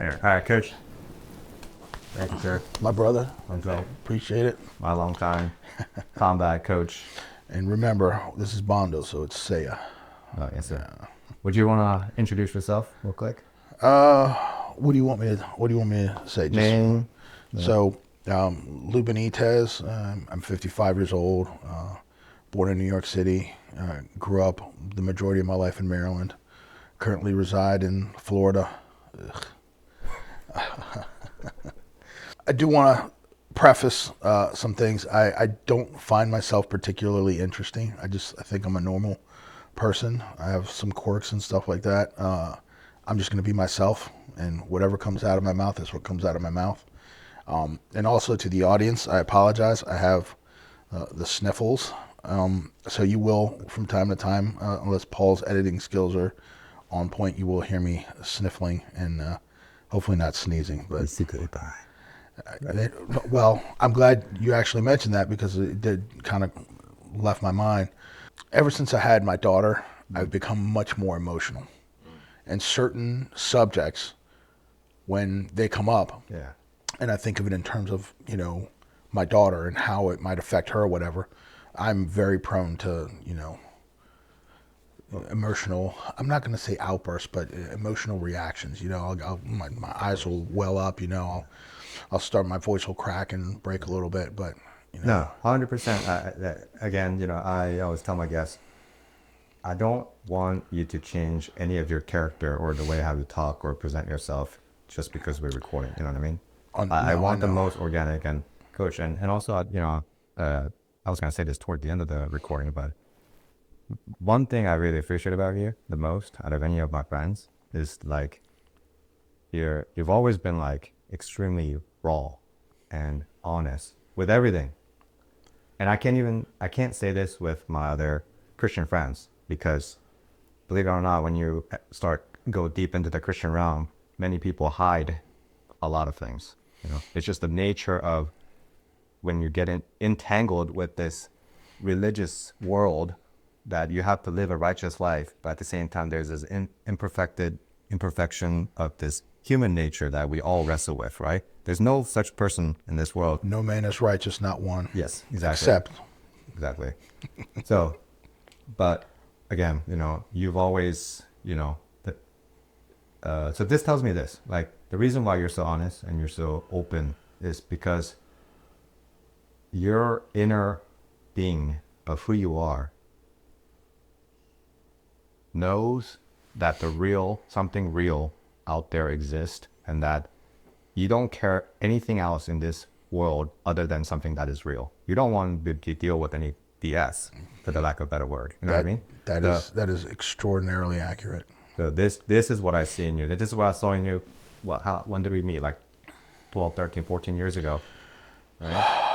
All right, Coach. Thank you, sir. My brother. Okay. Appreciate it. My long time combat coach. And remember, this is Bando, so it's Saya. Oh, yes, sir. Would you want to introduce yourself real quick? What do you want me to say? Name. So, Lou Benitez. I'm 55 years old. Born in New York City. Grew up the majority of my life in Maryland. Currently reside in Florida. I do want to preface some things. I don't find myself particularly interesting. I think I'm a normal person. I have some quirks and stuff like that. I'm just going to be myself, and whatever comes out of my mouth is what comes out of my mouth. And also to the audience, I apologize. I have the sniffles. So you will, from time to time, unless Paul's editing skills are on point, you will hear me sniffling and hopefully not sneezing. But secretly by. Well, I'm glad you actually mentioned that because it did kind of left my mind. Ever since I had my daughter, I've become much more emotional. And certain subjects, when they come up, and I think of it in terms of, my daughter and how it might affect her or whatever, I'm very prone to, emotional, I'm not going to say outbursts, but emotional reactions. My eyes will well up, I'll start, my voice will crack and break a little bit, but No, 100%. Again, I always tell my guests, I don't want you to change any of your character or the way how you talk or present yourself just because we're recording. You know what I mean? I want the most organic. And coach, and also, I was gonna say this toward the end of the recording, but one thing I really appreciate about you the most out of any of my friends is like you've always been like extremely raw and honest with everything. And I can't say this with my other Christian friends because believe it or not, when you go deep into the Christian realm, many people hide a lot of things. It's just the nature of when you get entangled with this religious world that you have to live a righteous life, but at the same time, there's this imperfection of this human nature that we all wrestle with, right? There's no such person in this world. No man is righteous, not one. Yes, exactly. Exactly. So, but again, you've always, so this tells me this, like the reason why you're so honest and you're so open is because your inner being of who you are knows that something real out there exists and that you don't care anything else in this world other than something that is real. You don't want to deal with any BS, for the lack of a better word. You know what I mean? That is extraordinarily accurate. So this is what I see in you. This is what I saw in you. When did we meet? Like 12, 13, 14 years ago, right?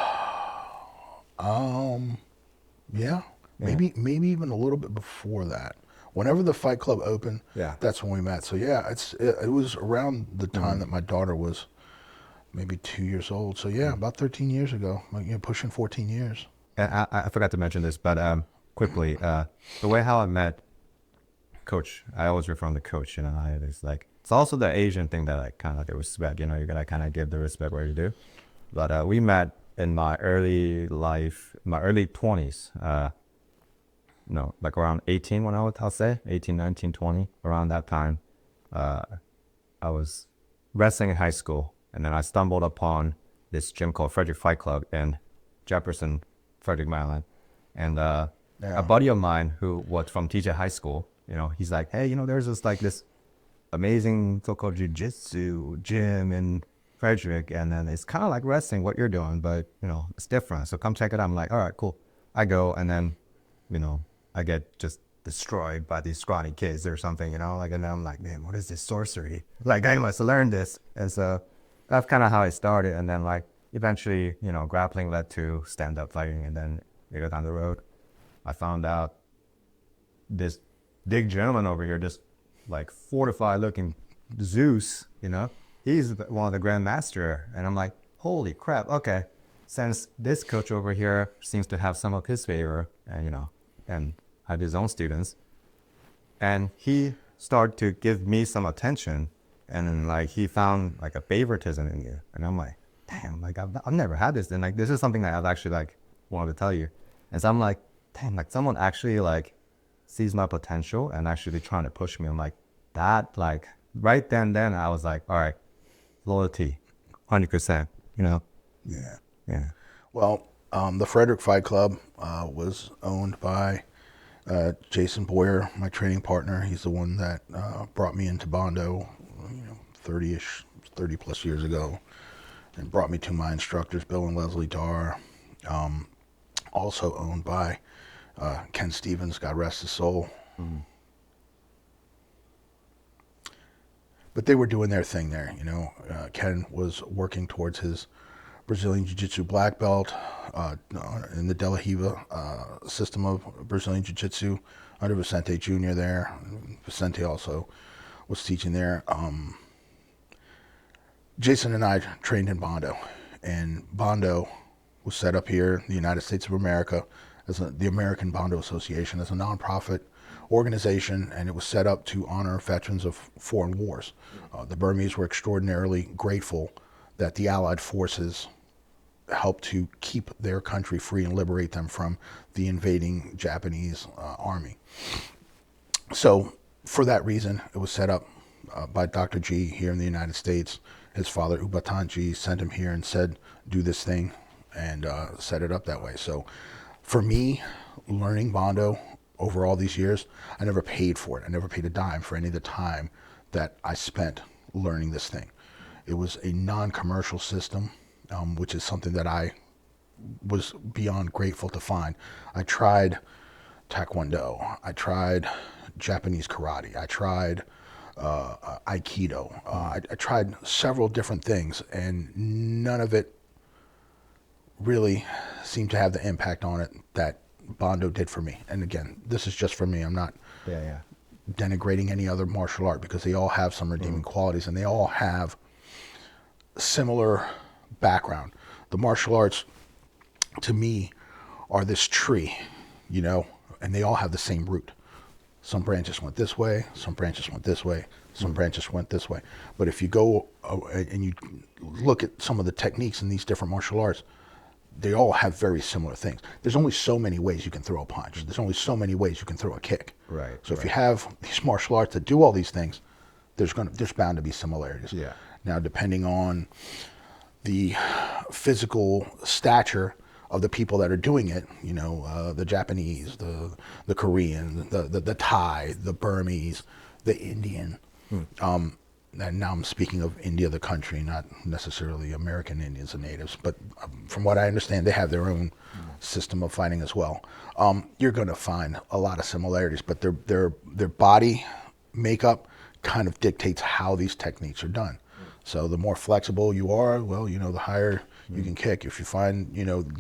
Yeah. Maybe even a little bit before that. Whenever the Fight Club opened, that's when we met. So yeah, it was around the time that my daughter was maybe 2 years old. So yeah, about 13 years ago, pushing 14 years. And I forgot to mention this, but quickly, the way how I met Coach, I always refer to Coach, it's also the Asian thing that I kind of like respect. You gotta kind of give the respect where you do. But we met in my early life, my early 20s. Like around 18 when I'll say 18, 19, 20, around that time. I was wrestling in high school, and then I stumbled upon this gym called Frederick Fight Club in Jefferson, Frederick, Maryland. And a buddy of mine who was from TJ High School, he's like, hey, there's this amazing so-called jiu-jitsu gym in Frederick, and then it's kind of like wrestling what you're doing, but it's different, so come check it out. I'm like, all right, cool. I go, and then I get just destroyed by these scrawny kids or something, and then I'm like, man, what is this sorcery? Like, I must learn this. And so that's kind of how I started. And then eventually, grappling led to stand-up fighting. And then later down the road, I found out this big gentleman over here, this fortified looking Zeus, he's one of the grandmaster. And I'm like, holy crap. Okay. Since this coach over here seems to have some of his favor and had his own students, and he started to give me some attention, And then like he found like a favoritism in you, and I'm like, damn, like I've never had this, and like this is something that I've actually like wanted to tell you, and so I'm like, damn, like someone actually like sees my potential and actually trying to push me. I'm like that, like right then I was like, all right, loyalty, 100%, you know. Yeah. Yeah. Well, the Frederick Fight Club was owned by Jason Boyer, my training partner. He's the one that brought me into Bando, 30 plus years ago, and brought me to my instructors, Bill and Leslie Darr. Also owned by Ken Stevens, God rest his soul. Mm-hmm. But they were doing their thing there, Ken was working towards his Brazilian Jiu-Jitsu black belt in the De La Riva system of Brazilian Jiu-Jitsu under Vicente Jr. there. Vicente also was teaching there. Jason and I trained in Bando, and Bando was set up here in the United States of America as the American Bando Association as a nonprofit organization, and it was set up to honor veterans of foreign wars. The Burmese were extraordinarily grateful that the Allied forces helped to keep their country free and liberate them from the invading Japanese army. So for that reason, it was set up by Dr. G here in the United States. His father, Ubatan G, sent him here and said, do this thing, and set it up that way. So for me, learning Bando over all these years, I never paid for it. I never paid a dime for any of the time that I spent learning this thing. It was a non-commercial system, which is something that I was beyond grateful to find. I tried Taekwondo. I tried Japanese karate. I tried Aikido. I tried several different things, and none of it really seemed to have the impact on it that Bando did for me. And again, this is just for me. I'm not denigrating any other martial art, because they all have some redeeming qualities, and they all have similar background. The martial arts, to me, are this tree, and they all have the same root. Some branches went this way, some branches went this way, some branches went this way. But if you go and you look at some of the techniques in these different martial arts, they all have very similar things. There's only so many ways you can throw a punch. There's only so many ways you can throw a kick. Right. So if you have these martial arts that do all these things, there's bound to be similarities. Yeah. Now, depending on the physical stature of the people that are doing it, the Japanese, the Korean, the Thai, the Burmese, the Indian. And now I'm speaking of India, the country, not necessarily American Indians and natives, but from what I understand, they have their own system of fighting as well. You're going to find a lot of similarities, but their body makeup kind of dictates how these techniques are done. So the more flexible you are, well, the higher you can kick. If you find,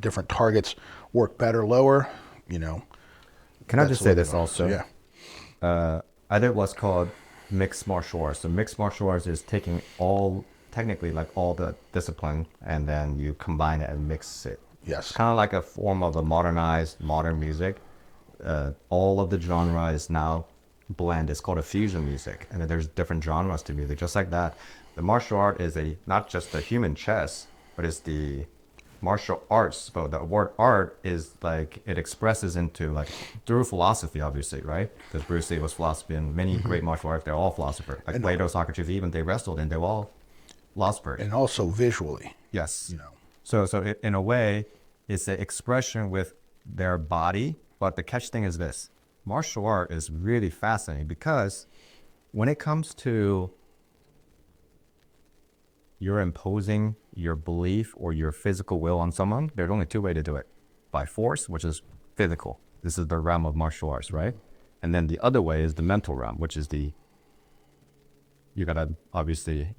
different targets work better lower, Can I just say this also? Yeah. I did what's called mixed martial arts. So mixed martial arts is taking technically like all the discipline, and then you combine it and mix it. Yes. Kind of like a form of a modern music. All of the genre is now blend. It's called a fusion music, and then there's different genres to music. Just like that, the martial art is not just the human chess, but it's the martial arts. So the word art is like, it expresses into like through philosophy, obviously, right? Because Bruce Lee was philosophy, and many great martial arts, they're all philosophers. Like Plato, Socrates, even they wrestled, and they're all philosophers. And also visually. Yes. So in a way, it's an expression with their body. But the catch thing is this: martial art is really fascinating, because when it comes to you're imposing your belief or your physical will on someone, there's only two ways to do it: by force, which is physical. This is the realm of martial arts, right? And then the other way is the mental realm, which is you gotta obviously,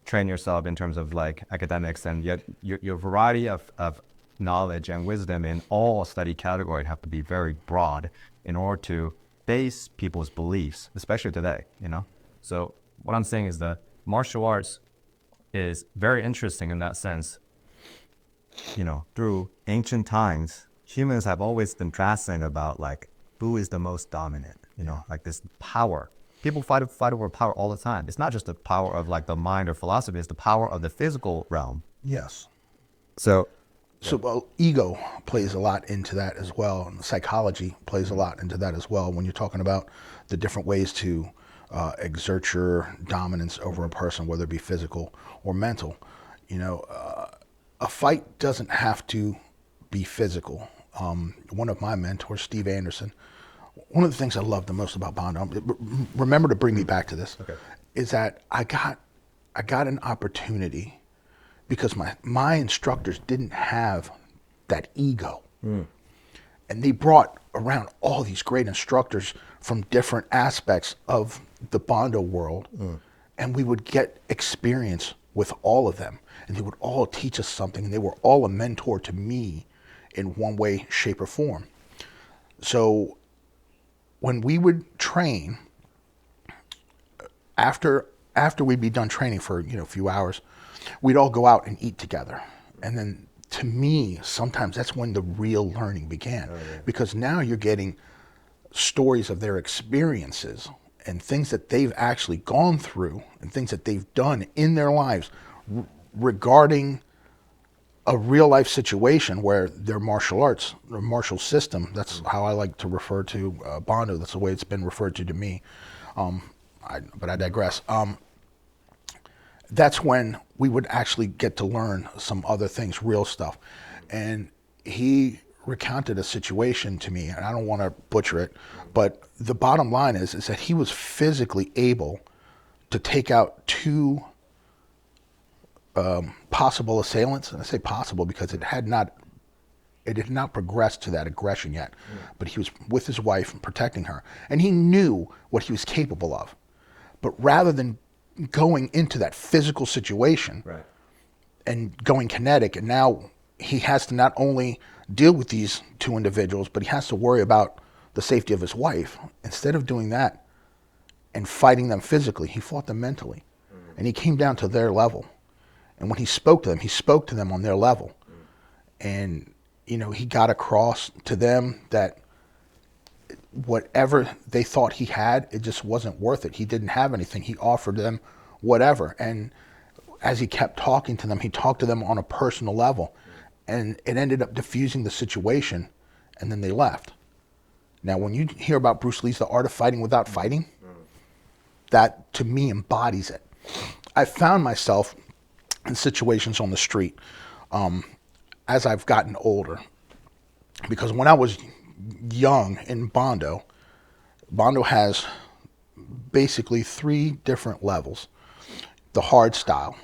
train yourself in terms of like academics, and yet your variety of knowledge and wisdom in all study categories have to be very broad in order to base people's beliefs, especially today, So what I'm saying is that martial arts is very interesting in that sense. Through ancient times, humans have always been fascinated about like who is the most dominant, like this power. people fight over power all the time. It's not just the power of like the mind or philosophy, it's the power of the physical realm. Yes. So Well, ego plays a lot into that as well, and psychology plays a lot into that as well. When you're talking about the different ways to exert your dominance over a person, whether it be physical or mental, a fight doesn't have to be physical. One of my mentors, Steve Anderson, one of the things I love the most about Bando, remember to bring me back to this, is that I got an opportunity because my instructors didn't have that ego. And they brought around all these great instructors from different aspects of the Bando world. And we would get experience with all of them. And they would all teach us something. And they were all a mentor to me in one way, shape, or form. So when we would train, after we'd be done training for a few hours, we'd all go out and eat together. And then to me, sometimes that's when the real learning began. Because now you're getting stories of their experiences and things that they've actually gone through and things that they've done in their lives regarding a real life situation where their martial arts, their martial system, that's how I like to refer to Bando. That's the way it's been referred to me. But I digress. That's when we would actually get to learn some other things, real stuff. And he recounted a situation to me, and I don't want to butcher it, but the bottom line is that he was physically able to take out two possible assailants. And I say possible because it had not progressed to that aggression yet. But he was with his wife and protecting her, and he knew what he was capable of. But rather than going into that physical situation and going kinetic, and now he has to not only deal with these two individuals, but he has to worry about the safety of his wife. Instead of doing that and fighting them physically, he fought them mentally. And he came down to their level. And when he spoke to them on their level. And, he got across to them that whatever they thought he had, it just wasn't worth it. He didn't have anything. He offered them whatever. And as he kept talking to them, he talked to them on a personal level. And it ended up diffusing the situation, and then they left. Now, when you hear about Bruce Lee's The Art of Fighting Without Fighting, that to me embodies it. I found myself in situations on the street as I've gotten older. Because when I was young in Bando has basically 3 different levels. The hard style,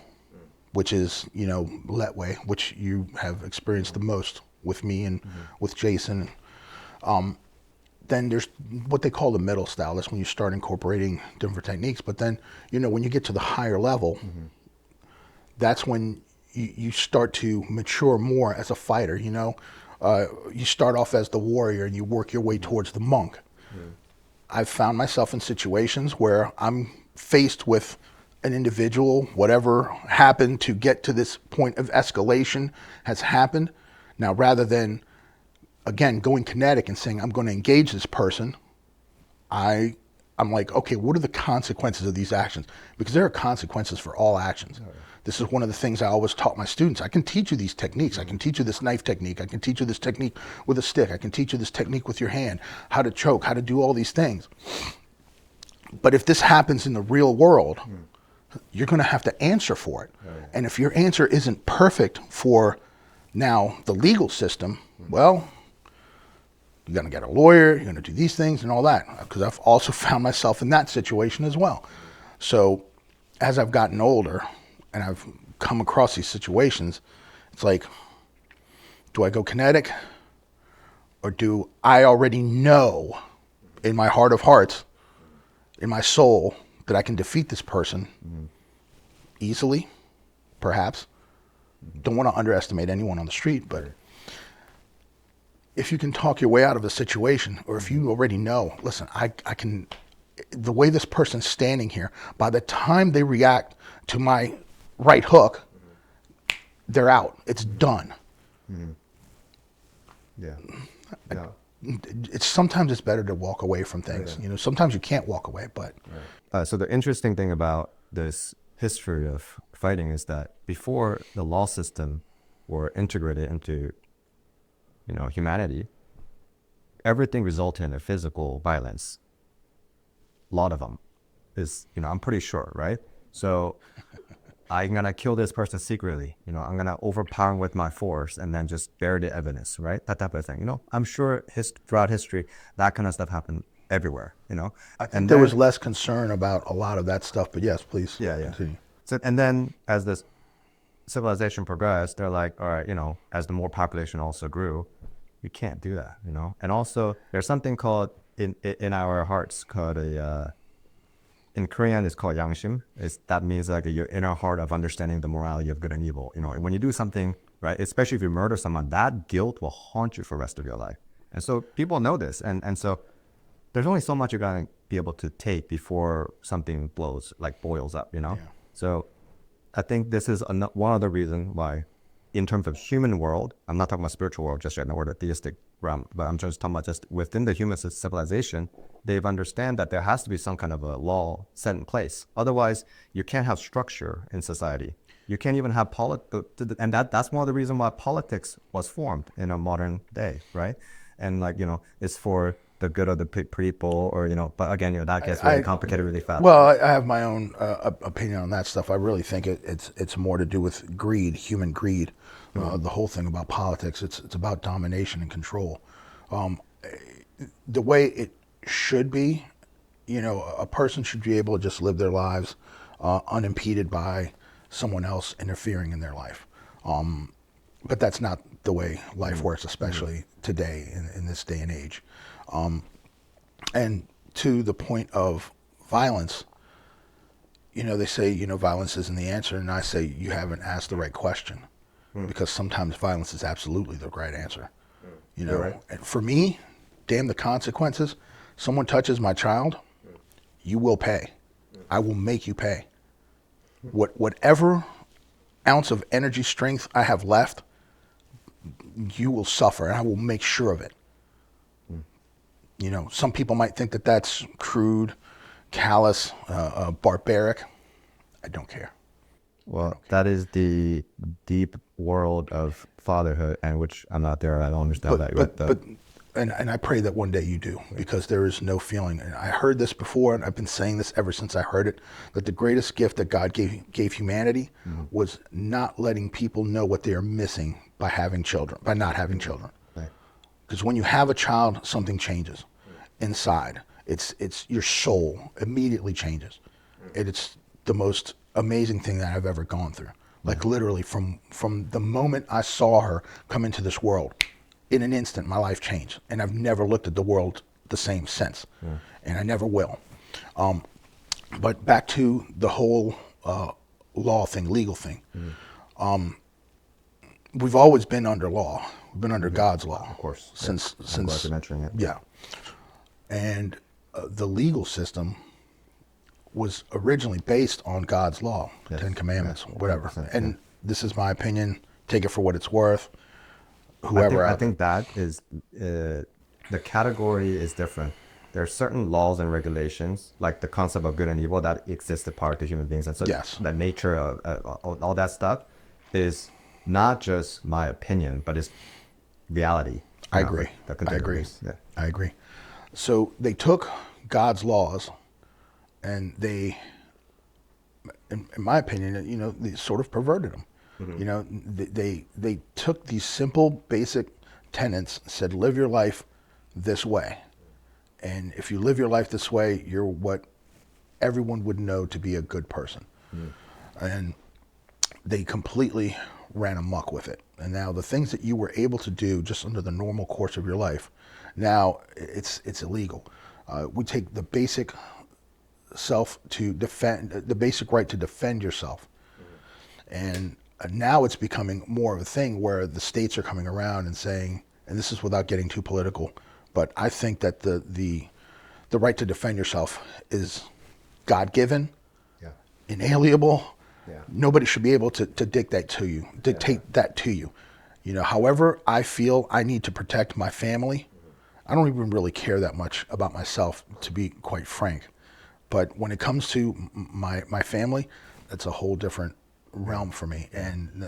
which is, Letway, which you have experienced the most with me and with Jason. Then there's what they call the middle style. That's when you start incorporating different techniques. But then, when you get to the higher level, that's when you start to mature more as a fighter. You start off as the warrior and you work your way towards the monk. I've found myself in situations where I'm faced with an individual, whatever happened to get to this point of escalation has happened. Now, rather than, again, going kinetic and saying, I'm going to engage this person, I'm like, okay, what are the consequences of these actions? Because there are consequences for all actions. This is one of the things I always taught my students. I can teach you these techniques. I can teach you this knife technique. I can teach you this technique with a stick. I can teach you this technique with your hand, how to choke, how to do all these things. But if this happens in the real world, you're going to have to answer for it. And if your answer isn't perfect for now the legal system, well, you're going to get a lawyer, you're going to do these things and all that. Because I've also found myself in that situation as well. So as I've gotten older and I've come across these situations, it's like, do I go kinetic? Or do I already know in my heart of hearts, in my soul, that I can defeat this person easily, perhaps? Don't want to underestimate anyone on the street, but if you can talk your way out of a situation, or if you already know, listen, I can, the way this person's standing here, by the time they react to my right hook, they're out. It's done. Yeah. sometimes it's better to walk away from things. You know, sometimes you can't walk away, but So the interesting thing about this history of fighting is that before the law system were integrated into, humanity, everything resulted in a physical violence. A lot of them is, I'm pretty sure, right? So I'm gonna kill this person secretly. I'm gonna overpower him with my force and then just bury the evidence, right? That type of thing. I'm sure throughout history, that kind of stuff happened everywhere. I think there was less concern about a lot of that stuff. But yes, please. Yeah. Continue. So, and then as this civilization progressed, they're like, all right, as the more population also grew, you can't do that, And also, there's something called in our hearts called in Korean it's called yangshim. That means like your inner heart of understanding the morality of good and evil. When you do something, right, especially if you murder someone, that guilt will haunt you for the rest of your life. And so people know this, and so there's only so much you're gonna be able to take before something boils up. Yeah. So I think this is one other reason why, in terms of human world, I'm not talking about spiritual world just right now or the theistic realm, but I'm just talking about just within the human civilization, they've understand that there has to be some kind of a law set in place. Otherwise, you can't have structure in society. You can't even have and that's one of the reasons why politics was formed in a modern day, right? And it's for the good of the people, or but again, that gets really complicated really fast. Well, I have my own opinion on that stuff. I really think it's more to do with greed, human greed. The whole thing about politics, it's about domination and control. The way it should be, a person should be able to just live their lives unimpeded by someone else interfering in their life. But that's not the way life works, especially today in this day and age. And to the point of violence, they say, violence isn't the answer. And I say, you haven't asked the right question, because sometimes violence is absolutely the right answer. Right. And for me, damn the consequences. Someone touches my child, you will pay. I will make you pay. Whatever ounce of energy, strength I have left, you will suffer, and I will make sure of it. Some people might think that that's crude, callous, barbaric. I don't care. Well, that is the deep world of fatherhood, and which I'm not there. I don't understand that. And I pray that one day you do, because there is no feeling. And I heard this before, and I've been saying this ever since I heard it, that the greatest gift that God gave humanity was not letting people know what they are missing by having children, by not having children. Because when you have a child, something changes inside. It's your soul immediately changes. And it's the most amazing thing that I've ever gone through. Like literally from the moment I saw her come into this world, in an instant my life changed, and I've never looked at the world the same since, and I never will. But back to the whole law thing, legal thing. We've always been under law. We've been under God's law, of course, since I'm glad you're mentioning it. Yeah, and the legal system was originally based on God's law, Ten Commandments, whatever. And this is my opinion. Take it for what it's worth. Whoever I think that is the category is different. There are certain laws and regulations, like the concept of good and evil, that existed prior to human beings, and so the nature of all that stuff is not just my opinion, but it's reality. I agree. Yeah. I agree. So they took God's laws, and they, in my opinion, they sort of perverted them. They took these simple, basic tenets, said, live your life this way. And if you live your life this way, you're what everyone would know to be a good person. And they completely ran amok with it. And now the things that you were able to do just under the normal course of your life, now it's illegal. We take the basic the basic right to defend yourself. And now it's becoming more of a thing where the states are coming around and saying, and this is without getting too political, but I think that the right to defend yourself is God-given, inalienable. Nobody should be able to dictate that to you. However I feel I need to protect my family, I don't even really care that much about myself, to be quite frank. But when it comes to my family, that's a whole different realm for me. And,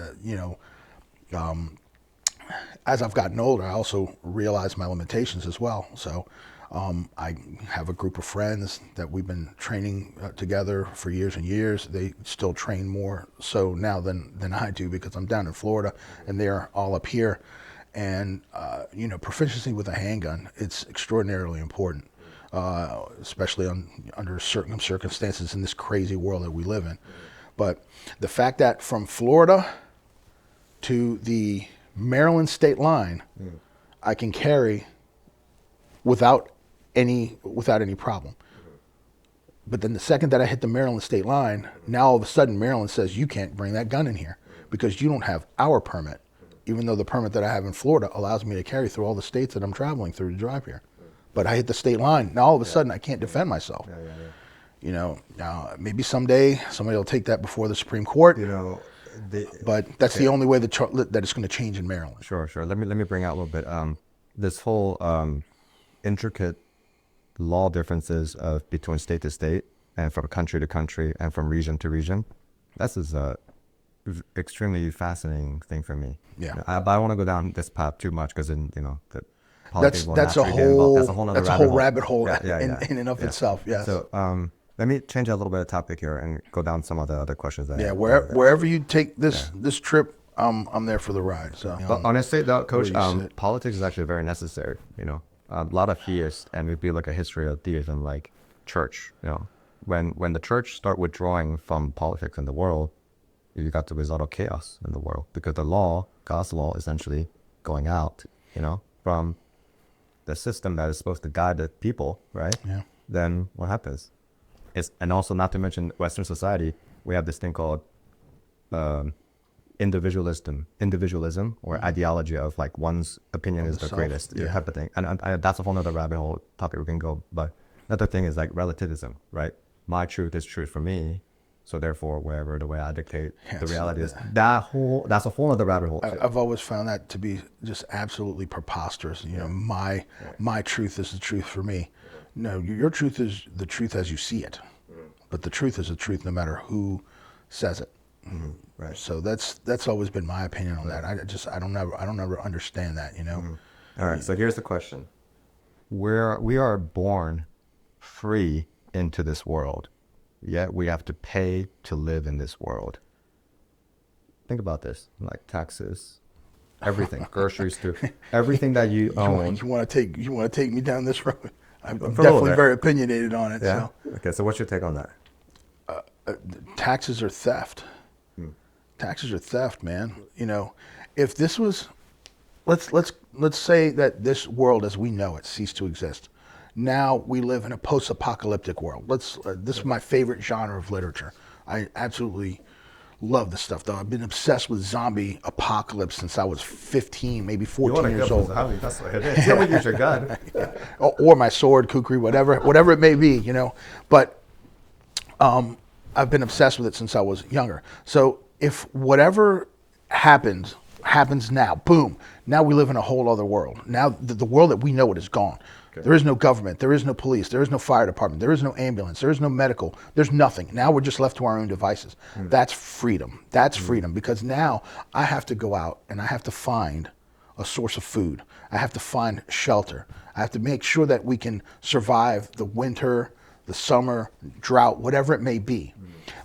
as I've gotten older, I also realize my limitations as well. So I have a group of friends that we've been training together for years and years. They still train more so now than I do, because I'm down in Florida and they're all up here. And, proficiency with a handgun, it's extraordinarily important, especially under certain circumstances in this crazy world that we live in. But the fact that from Florida to the Maryland state line, I can carry without any problem. But then the second that I hit the Maryland state line, now all of a sudden Maryland says you can't bring that gun in here because you don't have our permit, even though the permit that I have in Florida allows me to carry through all the states that I'm traveling through to drive here. But I hit the state line, now all of a sudden I can't defend myself. Maybe someday somebody will take that before the Supreme Court. But that's the only way that it's going to change in Maryland. Sure. Let me bring out a little bit. This whole intricate law differences of between state to state and from country to country and from region to region. This is a extremely fascinating thing for me. Yeah. But I don't want to go down this path too much because the politics will that's a naturally get involved. That's a whole rabbit hole Yeah. in and of itself. Yes. So let me change a little bit of topic here and go down some of the other questions. Wherever you take this trip, I'm there for the ride. So, but honestly, though, Coach, politics is actually very necessary. A lot of theists, and it'd be like a history of theism, like church. When the church start withdrawing from politics in the world, you got the result of chaos in the world, because the law, God's law, essentially going out. From the system that is supposed to guide the people, right? Yeah. Then what happens? And also, not to mention Western society, we have this thing called individualism or ideology of like one's opinion is the greatest type of thing. And that's a whole nother rabbit hole topic we can go. But another thing is like relativism, right? My truth is truth for me, so therefore wherever the way I dictate the reality is, that's a whole other rabbit hole. I've always found that to be just absolutely preposterous. My truth is the truth for me. No, your truth is the truth as you see it, but the truth is the truth no matter who says it. Right. So that's always been my opinion on that. I don't ever understand that. All right. So here's the question: we are born free into this world, yet we have to pay to live in this world. Think about this: like taxes, everything, groceries, too, everything that you own. You want to take me down this road? I'm definitely very opinionated on it. Yeah. So. Okay. So what's your take on that? Taxes are theft. Taxes are theft, man. If this was, let's say that this world as we know it ceased to exist. Now we live in a post-apocalyptic world. This is my favorite genre of literature. I absolutely love this stuff, though. I've been obsessed with zombie apocalypse since I was 15, maybe 14 years old. That's what it is. You use your gun. Or my sword, kukri, whatever it may be, But I've been obsessed with it since I was younger. So if whatever happens now, boom, now we live in a whole other world. Now the world that we know it is gone. Okay. There is no government, there is no police, there is no fire department, there is no ambulance, there is no medical, there's nothing. Now we're just left to our own devices. That's freedom. That's freedom, because now I have to go out and I have to find a source of food. I have to find shelter. I have to make sure that we can survive the winter, the summer, drought, whatever it may be.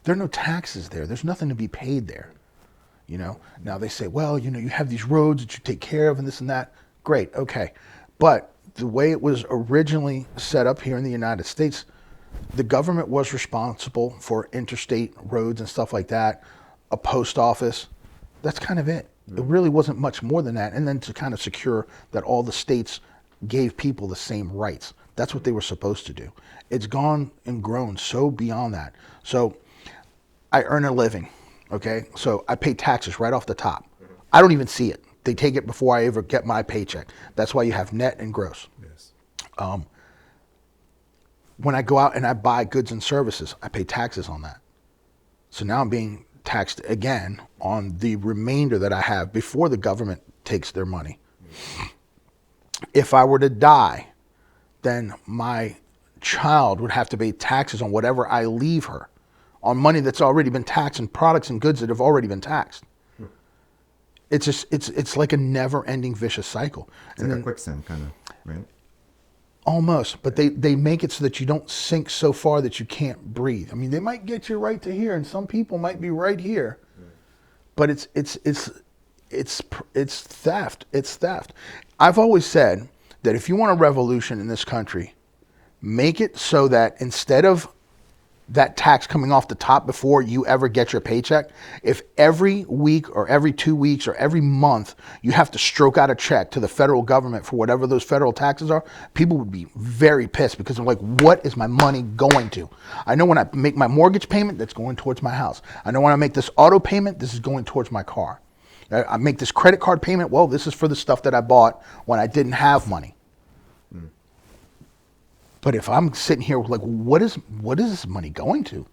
There are no taxes there. There's nothing to be paid there. Now they say, well, you have these roads that you take care of and this and that. Great, okay. But the way it was originally set up here in the United States, the government was responsible for interstate roads and stuff like that, a post office. That's kind of it. It really wasn't much more than that. And then to kind of secure that all the states gave people the same rights. That's what they were supposed to do. It's gone and grown so beyond that. So I earn a living, okay? So I pay taxes right off the top. I don't even see it. They take it before I ever get my paycheck. That's why you have net and gross. Yes. When I go out and I buy goods and services, I pay taxes on that. So now I'm being taxed again on the remainder that I have before the government takes their money. If I were to die, then my child would have to pay taxes on whatever I leave her, on money that's already been taxed and products and goods that have already been taxed. It's just it's like a never-ending vicious cycle. It's like a quicksand kind of, right? Almost, but they make it so that you don't sink so far that you can't breathe. I mean, they might get you right to here, and some people might be right here, but it's theft. It's theft. I've always said that if you want a revolution in this country, make it so that instead of that tax coming off the top before you ever get your paycheck, if every week or every 2 weeks or every month you have to stroke out a check to the federal government for whatever those federal taxes are, people would be very pissed because they're like, what is my money going to? I know when I make my mortgage payment, that's going towards my house. I know when I make this auto payment, this is going towards my car. I make this credit card payment, well, this is for the stuff that I bought when I didn't have money. But if I'm sitting here like, what is this money going to?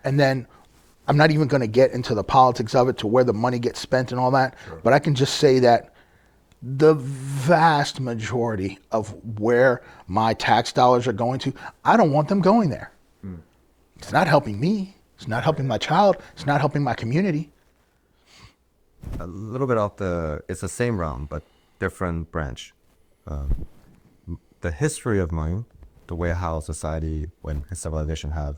And then I'm not even going to get into the politics of it to where the money gets spent and all that. Sure. But I can just say that the vast majority of where my tax dollars are going to, I don't want them going there. It's not helping me. It's not helping my child. It's not helping my community. A little bit off it's the same realm, but different branch. The history of money, the way how society, when civilization have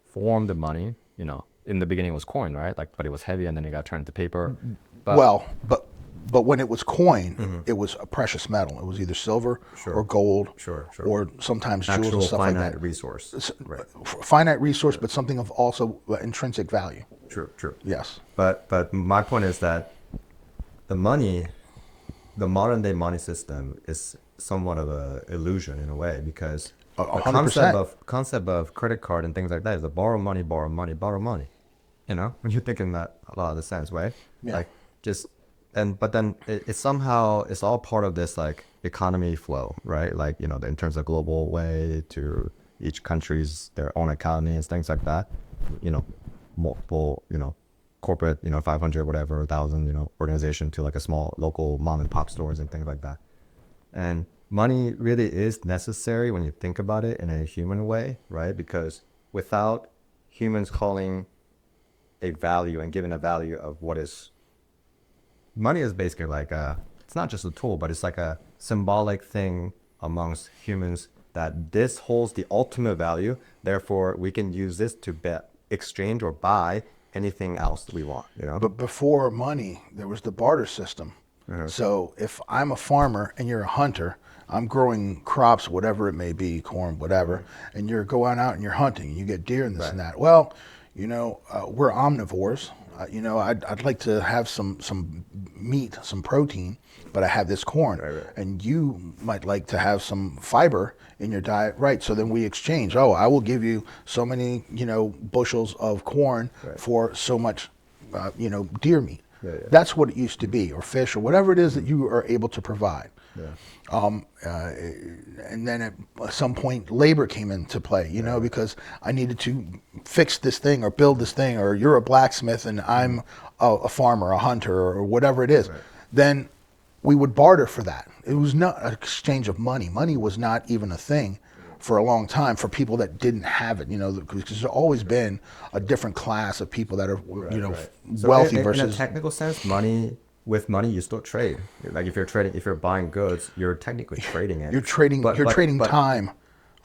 formed the money, in the beginning it was coin, right? But it was heavy and then it got turned to paper. But when it was coin, it was a precious metal. It was either silver or gold or sometimes jewels and stuff like that. Finite resource. Right. Finite resource, but something of also intrinsic value. True. Yes. But my point is that the modern day money system is somewhat of a illusion in a way, because the 100%. concept of credit card and things like that is a borrow money. When you're thinking that a lot of the sense, right? Yeah. But then it's somehow it's all part of this like economy flow, right? Like, in terms of global way to each country's their own economy and things like that. Multiple, corporate, 500, whatever, 1,000, organization to like a small local mom and pop stores and things like that. And money really is necessary when you think about it in a human way, right? Because without humans calling a value and giving a value of what is money, is basically like it's not just a tool, but it's like a symbolic thing amongst humans that this holds the ultimate value. Therefore, we can use this to exchange or buy anything else we want. But before money, there was the barter system. So if I'm a farmer and you're a hunter, I'm growing crops, whatever it may be, corn, whatever, and you're going out and you're hunting, and you get deer and this and that. Well, we're omnivores. I'd like to have some meat, some protein, but I have this corn, and you might like to have some fiber in your diet, right? So then we exchange. Oh, I will give you so many, bushels of corn for so much, deer meat. That's what it used to be, or fish, or whatever it is that you are able to provide. And then at some point, labor came into play, because I needed to fix this thing or build this thing, or you're a blacksmith and I'm a farmer, a hunter, or whatever it is. Then we would barter for that. It was not an exchange of money. Money was not even a thing for a long time for people that didn't have it, because there's always been a different class of people that are, wealthy versus. In a technical sense, with money, you still trade. Like if you're buying goods, you're technically trading it. You're trading time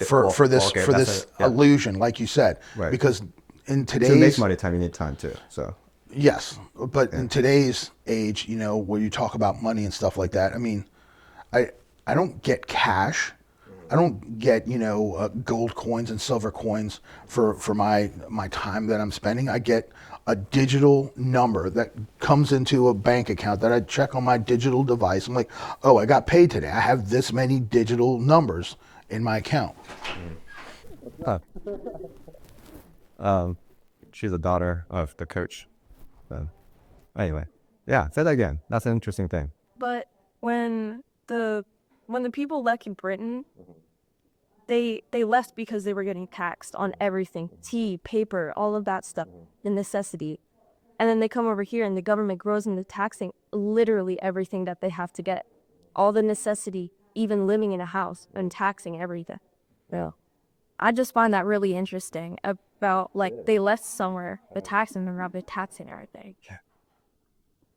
for this illusion, like you said. Right. Because in today's, to make money, time you need time too. So. Yes, but in today's age, where you talk about money and stuff like that, I mean, I don't get cash. I don't get, gold coins and silver coins for my time that I'm spending. I get a digital number that comes into a bank account that I check on my digital device. I'm like, oh, I got paid today. I have this many digital numbers in my account. She's a daughter of the coach. So, anyway, yeah, say that again. That's an interesting thing. But when the people left in Britain, they left because they were getting taxed on everything, tea, paper, all of that stuff, the necessity. And then they come over here and the government grows into taxing literally everything that they have to get, all the necessity, even living in a house and taxing everything. Yeah. I just find that really interesting about like they left somewhere, but taxing them, now they're taxing everything.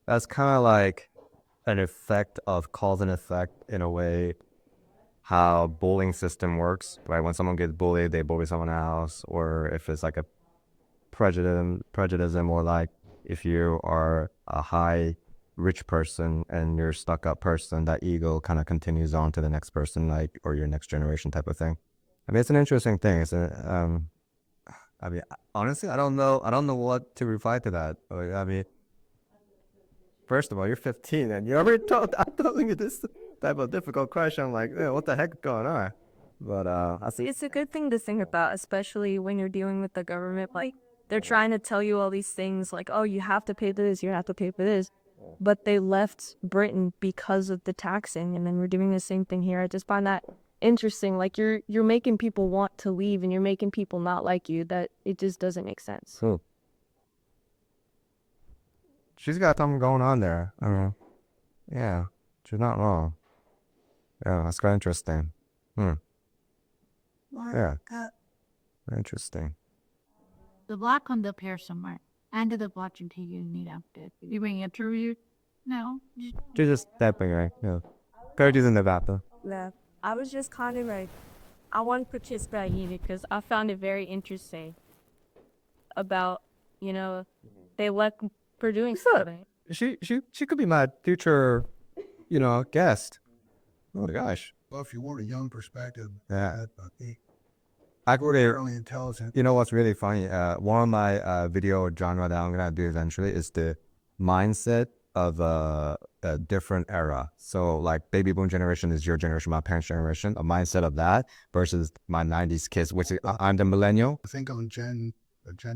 That's kind of like an effect of cause and effect in a way, how bullying system works, right? When someone gets bullied, they bully someone else, or if it's like a prejudice, or like if you are a high rich person and you're stuck up person, that ego kind of continues on to the next person, like, or your next generation type of thing. I mean, it's an interesting thing. I mean, honestly, I don't know what to reply to that. I mean, first of all, you're 15 and you already I'm telling you this type of difficult question. I'm like, what the heck is going on? But I see. It's a good thing to think about, especially when you're dealing with the government. Like, they're trying to tell you all these things like, oh, you have to pay this, you have to pay for this. But they left Britain because of the taxing, and then we're doing the same thing here. I just find that interesting. Like, you're making people want to leave, and you're making people not like you. That it just doesn't make sense. So she's got something going on there. I mean, yeah, she's not wrong. Yeah, that's quite interesting. Yeah, interesting. The block on the pair somewhere. And the block you need update. You being interviewed? No. She's just stepping, right? Yeah. Coach is in the bathroom. Yeah, I was just kind of like, I want to participate in it because I found it very interesting about, they left for doing something. She could be my future, guest. Oh my gosh. Well, if you want a young perspective, Yeah. he's Actually, fairly intelligent. you know what's really funny? One of my video genre that I'm gonna do eventually is the mindset of a different era. So like baby boom generation is your generation, my parents' generation. A mindset of that versus my '90s kids, which is, I'm the millennial. I think on Gen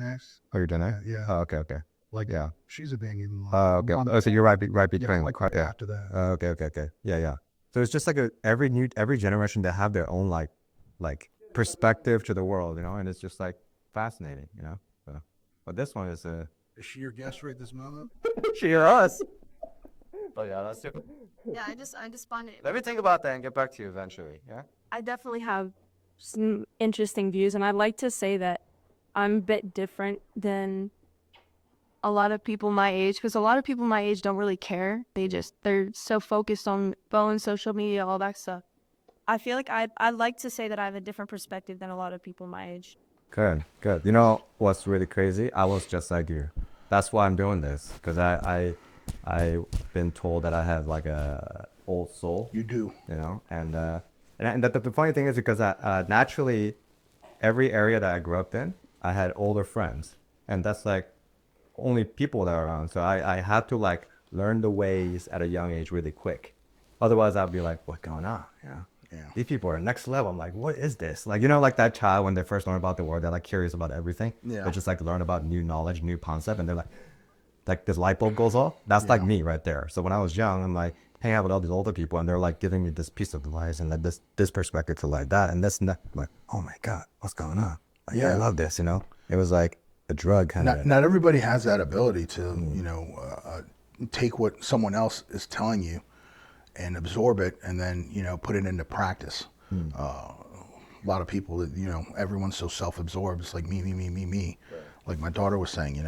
X. Oh, you're Gen X? Yeah. Oh, okay. Like, Yeah. she's a baby. Okay. Oh, so you're right between. Yeah, like right Yeah. after that. Okay. Yeah. So it's just like every generation, they have their own like perspective to the world, and it's just like fascinating, So, but this one is Is she your guest right this moment? she or us. Oh yeah, that's it. Yeah, I just find it. Let me think about that and get back to you eventually. Yeah. I definitely have some interesting views, and I'd like to say that I'm a bit different than a lot of people my age, because a lot of people my age don't really care. They're so focused on phone, social media, all that stuff. I feel like I'd like to say that I have a different perspective than a lot of people my age. Good. You know what's really crazy? I was just like you. That's why I'm doing this, because I've been told that I have like a old soul. You do. And the funny thing is because naturally, every area that I grew up in, I had older friends, and that's like only people that are around. So I had to like learn the ways at a young age really quick. Otherwise, I'd be like, what's going on? Yeah. These people are next level. I'm like, what is this? Like, like that child when they first learn about the world, they're like curious about everything. Yeah. They just like learn about new knowledge, new concept, and they're like this light bulb goes off. That's like me right there. So when I was young, I'm like hanging out with all these older people, and they're like giving me this piece of advice and like this perspective to like that and this and that. I'm like, oh my God, what's going on? Like, I love this. It was like a drug kind of. Not everybody has that ability to, take what someone else is telling you and absorb it and then, put it into practice. A lot of people that, everyone's so self-absorbed. It's like me. Right. Like my daughter was saying,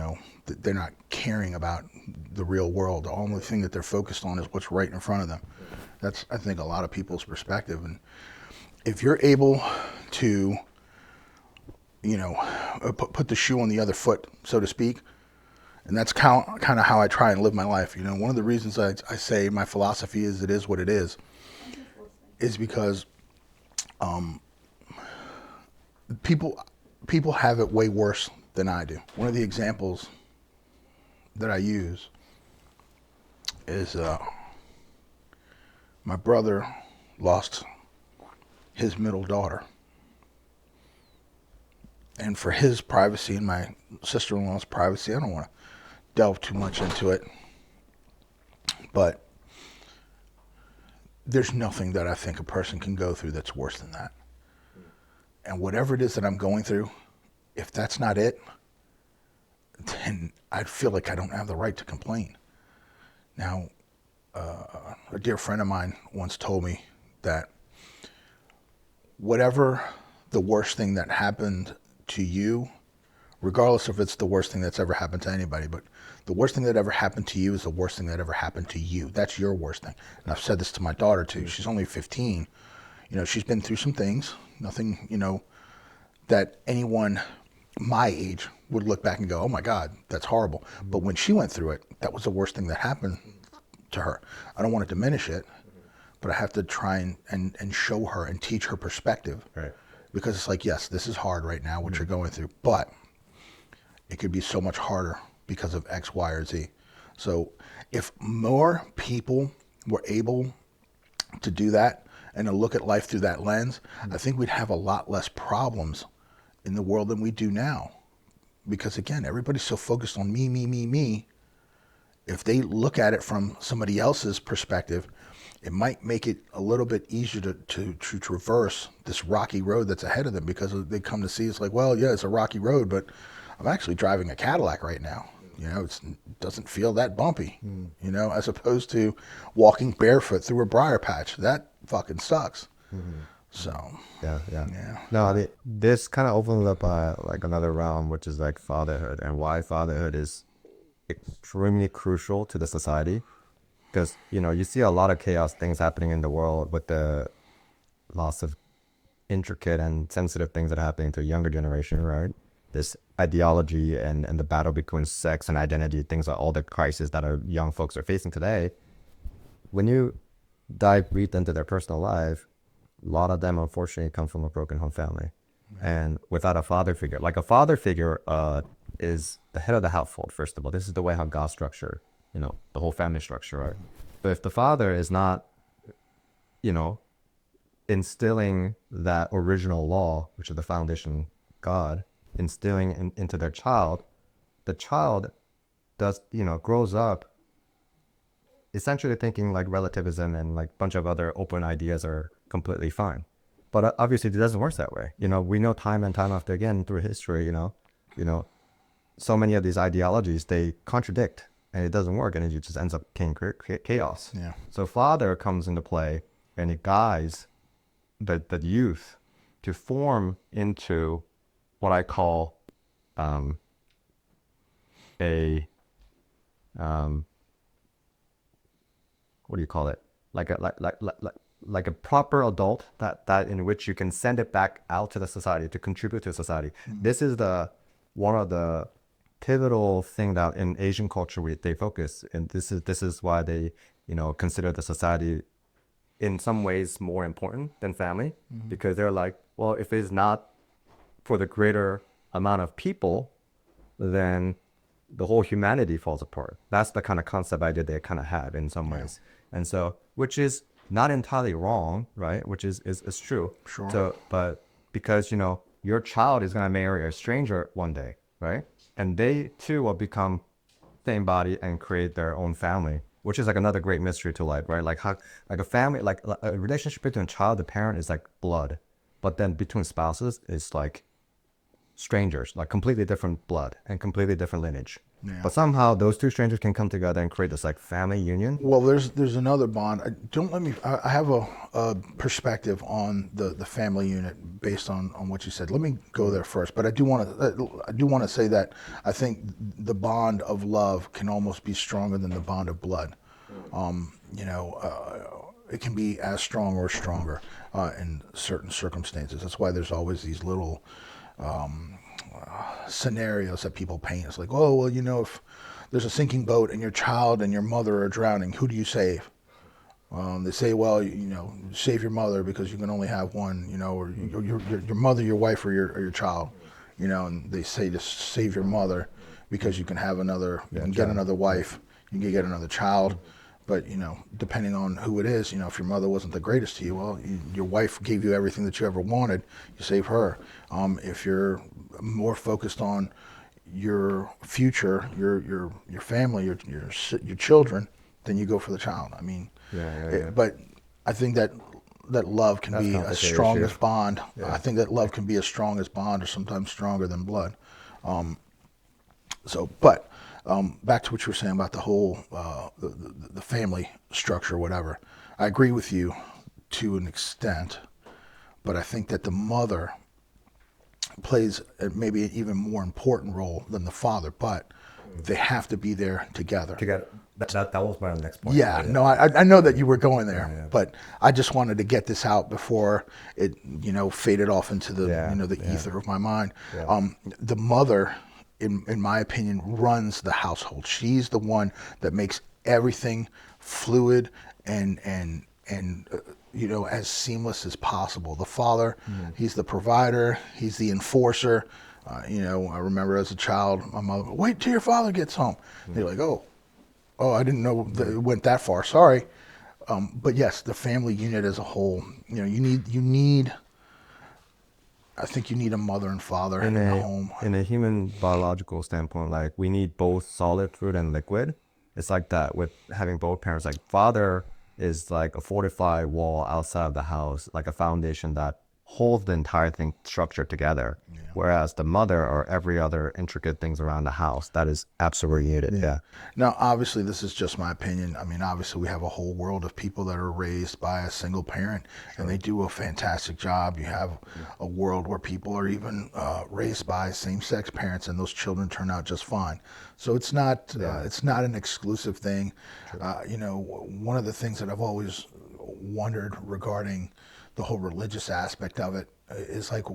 they're not caring about the real world. The only thing that they're focused on is what's right in front of them. That's, I think, a lot of people's perspective. And if you're able to, put the shoe on the other foot, so to speak, and that's kind of how I try and live my life. One of the reasons I say my philosophy is it is what it is because people have it way worse than I do. One of the examples that I use is my brother lost his middle daughter. And for his privacy and my sister-in-law's privacy, I don't want to delve too much into it, but there's nothing that I think a person can go through that's worse than that. And whatever it is that I'm going through, if that's not it, then I feel like I don't have the right to complain. Now, a dear friend of mine once told me, that whatever the worst thing that happened to you, regardless if it's the worst thing that's ever happened to anybody, but the worst thing that ever happened to you is the worst thing that ever happened to you. That's your worst thing. And I've said this to my daughter too. She's only 15. You know, she's been through some things, nothing, you know, that anyone my age would look back and go, oh my God, that's horrible. But when she went through it, that was the worst thing that happened to her. I don't want to diminish it, but I have to try and show her and teach her perspective. Right. Because it's like, yes, this is hard right now, what you're going through, but it could be so much harder because of X, Y, or Z. So if more people were able to do that and to look at life through that lens, I think we'd have a lot less problems in the world than we do now. Because again, everybody's so focused on me, me, me, me. If they look at it from somebody else's perspective, it might make it a little bit easier to traverse this rocky road that's ahead of them, because they come to see it's like, well, yeah, it's a rocky road, but I'm actually driving a Cadillac right now. You know, it doesn't feel that bumpy, you know, as opposed to walking barefoot through a briar patch. That fucking sucks. So, yeah. No, this kind of opens up like another realm, which is like fatherhood, and why fatherhood is extremely crucial to the society. Because, you know, you see a lot of chaos things happening in the world with the lots of intricate and sensitive things that are happening to a younger generation, right? This ideology and the battle between sex and identity, things like all the crises that our young folks are facing today. When you dive deep into their personal life, a lot of them unfortunately come from a broken home family. And without a father figure, like a father figure is the head of the household, first of all. This is the way how God structured, you know, the whole family structure, right? But if the father is not, you know, instilling that original law, which is the foundation, God, instilling into their child, the child does, you know, grows up essentially thinking like relativism and like a bunch of other open ideas are completely fine. But obviously it doesn't work that way. You know, we know time and time after again through history, you know, so many of these ideologies, they contradict and it doesn't work, and it just ends up chaos. yeah. So father comes into play and it guides the youth to form into what I call what do you call it? Like a proper adult that in which you can send it back out to the society to contribute to society. This is one of the pivotal thing that in Asian culture they focus, and this is why they, you know, consider the society in some ways more important than family, because they're like, well, if it's not for the greater amount of people, then the whole humanity falls apart. That's the kind of concept idea they kind of have in some ways. And so, which is not entirely wrong, right? Which is true. Sure. So, but because, you know, your child is going to marry a stranger one day, right? And they too will become same body and create their own family, which is like another great mystery to life, right? Like how, like a family, like a relationship between a child and parent is like blood, but then between spouses is like strangers, like completely different blood and completely different lineage. Yeah. But somehow those two strangers can come together and create this like family union. Well, there's another bond. I have a perspective on the family unit based on what you said. Let me go there first, but I do want to say that I think the bond of love can almost be stronger than the bond of blood. You know, it can be as strong or stronger in certain circumstances. That's why there's always these little scenarios that people paint. It's like, oh, well, you know, if there's a sinking boat and your child and your mother are drowning, who do you save? They say, well, you know, save your mother because you can only have one, you know, or your mother, your wife, or your child, you know, and they say to save your mother because you can have another, you can get another wife, you can get another child. But, you know, depending on who it is, you know, if your mother wasn't the greatest to you, well, your wife gave you everything that you ever wanted, you save her. If you're more focused on your future, your family, your children, then you go for the child. I mean, but I think that love can be as strong as bond. I think that love can be as strong as bond, or sometimes stronger than blood. But back to what you were saying about the whole the family structure, whatever. I agree with you to an extent, but I think that the mother plays maybe an even more important role than the father, but they have to be there together. That was my next point. Yeah, no, I know that you were going there, but I just wanted to get this out before it, faded off into the, the ether of my mind. The mother, in my opinion, runs the household. She's the one that makes everything fluid and as seamless as possible. The father, he's the provider, he's the enforcer. I remember as a child, my mother, wait till your father gets home. They're like, oh, I didn't know that it went that far. Sorry. But yes, the family unit as a whole, I think you need a mother and father in the home. In a human biological standpoint, like we need both solid food and liquid. It's like that with having both parents. Like father is like a fortified wall outside of the house, like a foundation that holds the entire thing structured together. Whereas the mother or every other intricate things around the house, that is absolutely needed. Yeah. Now, obviously, this is just my opinion. I mean, obviously, we have a whole world of people that are raised by a single parent, and they do a fantastic job. You have a world where people are even raised by same-sex parents, and those children turn out just fine. So it's not an exclusive thing. One of the things that I've always wondered regarding the whole religious aspect of it is like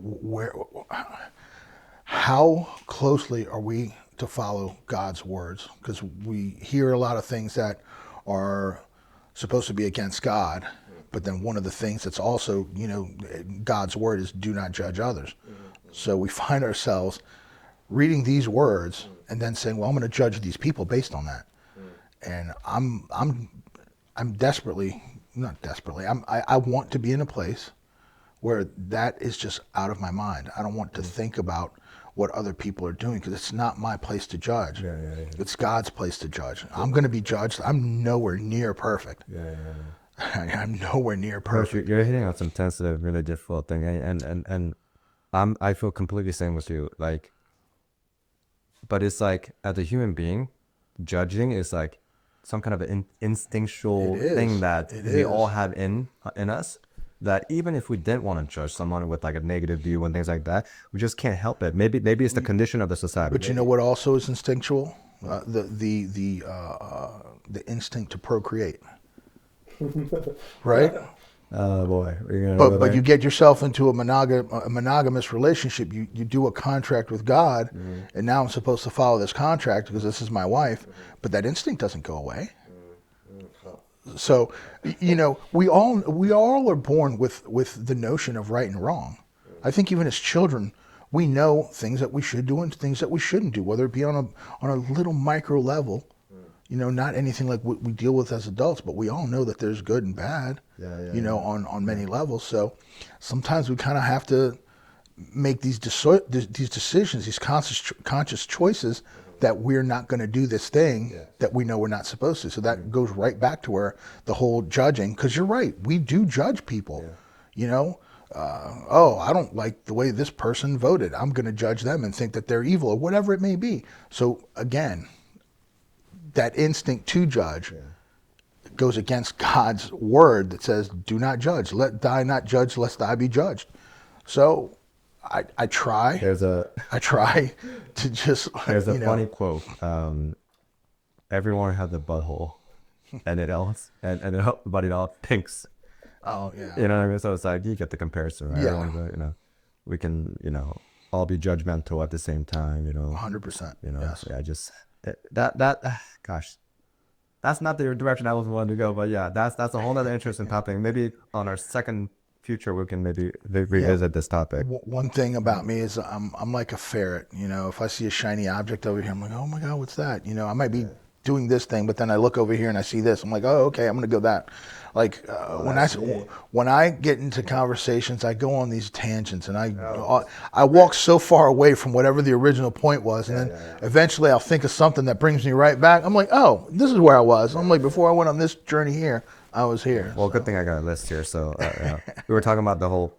how closely are we to follow God's words? Because we hear a lot of things that are supposed to be against God, but then one of the things that's also, God's word is do not judge others. So we find ourselves reading these words and then saying, well, I'm going to judge these people based on that. And I'm desperately, not desperately, I want to be in a place where that is just out of my mind. I don't want to think about what other people are doing because it's not my place to judge. It's God's place to judge. I'm going to be judged. I'm nowhere near perfect. I'm nowhere near perfect. You're hitting on some sensitive, really difficult thing, and I feel completely same with you. Like, but it's like as a human being, judging is like some kind of an instinctual thing that we all have in us. That even if we didn't want to judge someone with like a negative view and things like that, we just can't help it. Maybe it's the condition of the society. But you know what also is instinctual? The instinct to procreate. Right? Oh boy. But you get yourself into a monogamous relationship. You do a contract with God, and now I'm supposed to follow this contract because this is my wife. But that instinct doesn't go away. So, we all are born with the notion of right and wrong. I think even as children, we know things that we should do and things that we shouldn't do, whether it be on a little micro level. Not anything like what we deal with as adults, but we all know that there's good and bad. On many levels. So sometimes we kind of have to make these decisions, these conscious choices that we're not going to do this thing that we know we're not supposed to. So that goes right back to where the whole judging, because you're right, we do judge people. I don't like the way this person voted. I'm going to judge them and think that they're evil or whatever it may be. So again, that instinct to judge goes against God's word that says, do not judge. Let thy not judge, lest thy be judged. So I try. I try to just. There's a funny quote. Everyone has a butthole, and everybody else thinks. Oh yeah. You know what I mean? So it's like you get the comparison, right? Yeah. Everyone's, we can, all be judgmental at the same time. 100%. Yes. So I just gosh. That's not the direction I was wanting to go, but yeah, that's a whole other interesting topic. Maybe on our second future, we can maybe revisit this topic. One thing about me is I'm like a ferret. If I see a shiny object over here, I'm like, oh my God, what's that? I might be doing this thing, but then I look over here and I see this. I'm like, oh, okay, I'm gonna go that. Like when I get into conversations, I go on these tangents and I walk so far away from whatever the original point was, and then eventually I'll think of something that brings me right back. I'm like, oh, this is where I was. I'm like, before I went on this journey here, I was here. Well, good thing I got a list here. So we were talking about the whole,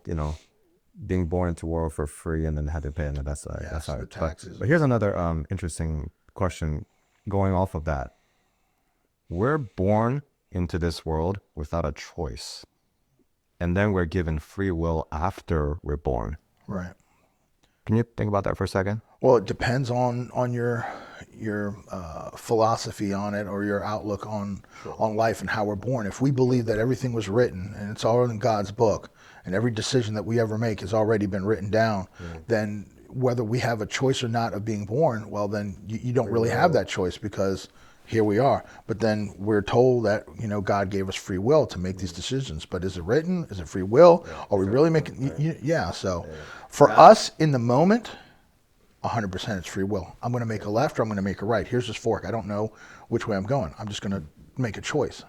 being born into the world for free and then had to pay, and that's how the taxes. But here's another interesting question going off of that. We're born into this world without a choice. and then we're given free will after we're born. Right. Can you think about that for a second? Well, it depends on your philosophy on it, or your outlook on life and how we're born. If we believe that everything was written and it's all in God's book, and every decision that we ever make has already been written down, then whether we have a choice or not of being born, well, then you don't really have that choice, because here we are. But then we're told that, you know, God gave us free will to make these decisions. But is it written? Is it free will? Are we really making? Yeah. So for us in the moment, 100% it's free will. I'm going to make a left or I'm going to make a right. Here's this fork. I don't know which way I'm going. I'm just going to make a choice.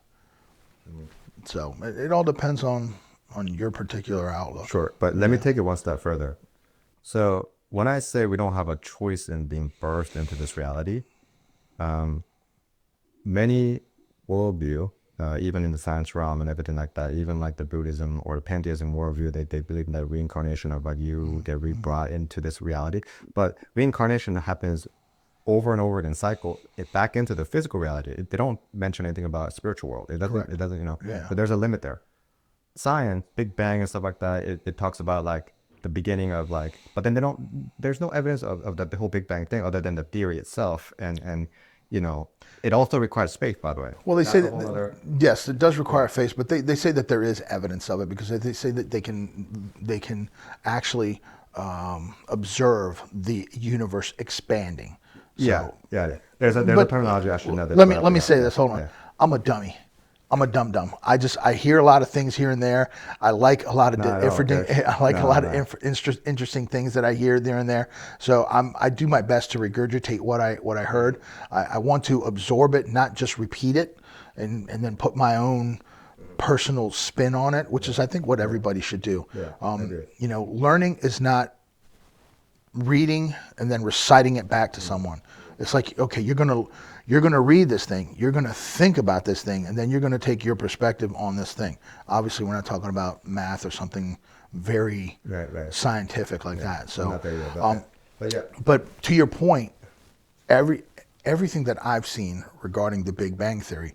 So it all depends on your particular outlook. Sure, but let me take it one step further. So when I say we don't have a choice in being birthed into this reality, many worldview, even in the science realm and everything like that, even like the Buddhism or the pantheism worldview, they believe in the reincarnation of like you get brought into this reality. But reincarnation happens over and over in cycle it back into the physical reality. They don't mention anything about spiritual world. It doesn't, you know, but there's a limit there. Science, Big Bang and stuff like that, it talks about like the beginning of like, but then there's no evidence of the whole Big Bang thing other than the theory itself. And you know, it also requires space, by the way. Well, they say that, yes, it does require faith, but they say that there is evidence of it, because they say that they can actually observe the universe expanding. So, yeah. There's a terminology I should know. Let me say this. Hold on. I'm a dummy. I'm a dum-dum. I hear a lot of things here and there. I like a lot of interesting things that I hear there and there. So I do my best to regurgitate what I heard. I want to absorb it, not just repeat it, and then put my own personal spin on it, which is I think what everybody should do. You know, learning is not reading and then reciting it back to someone. It's like, okay, you're gonna read this thing, you're gonna think about this thing, and then you're gonna take your perspective on this thing. Obviously, we're not talking about math or something very scientific like that. So, but to your point, everything that I've seen regarding the Big Bang Theory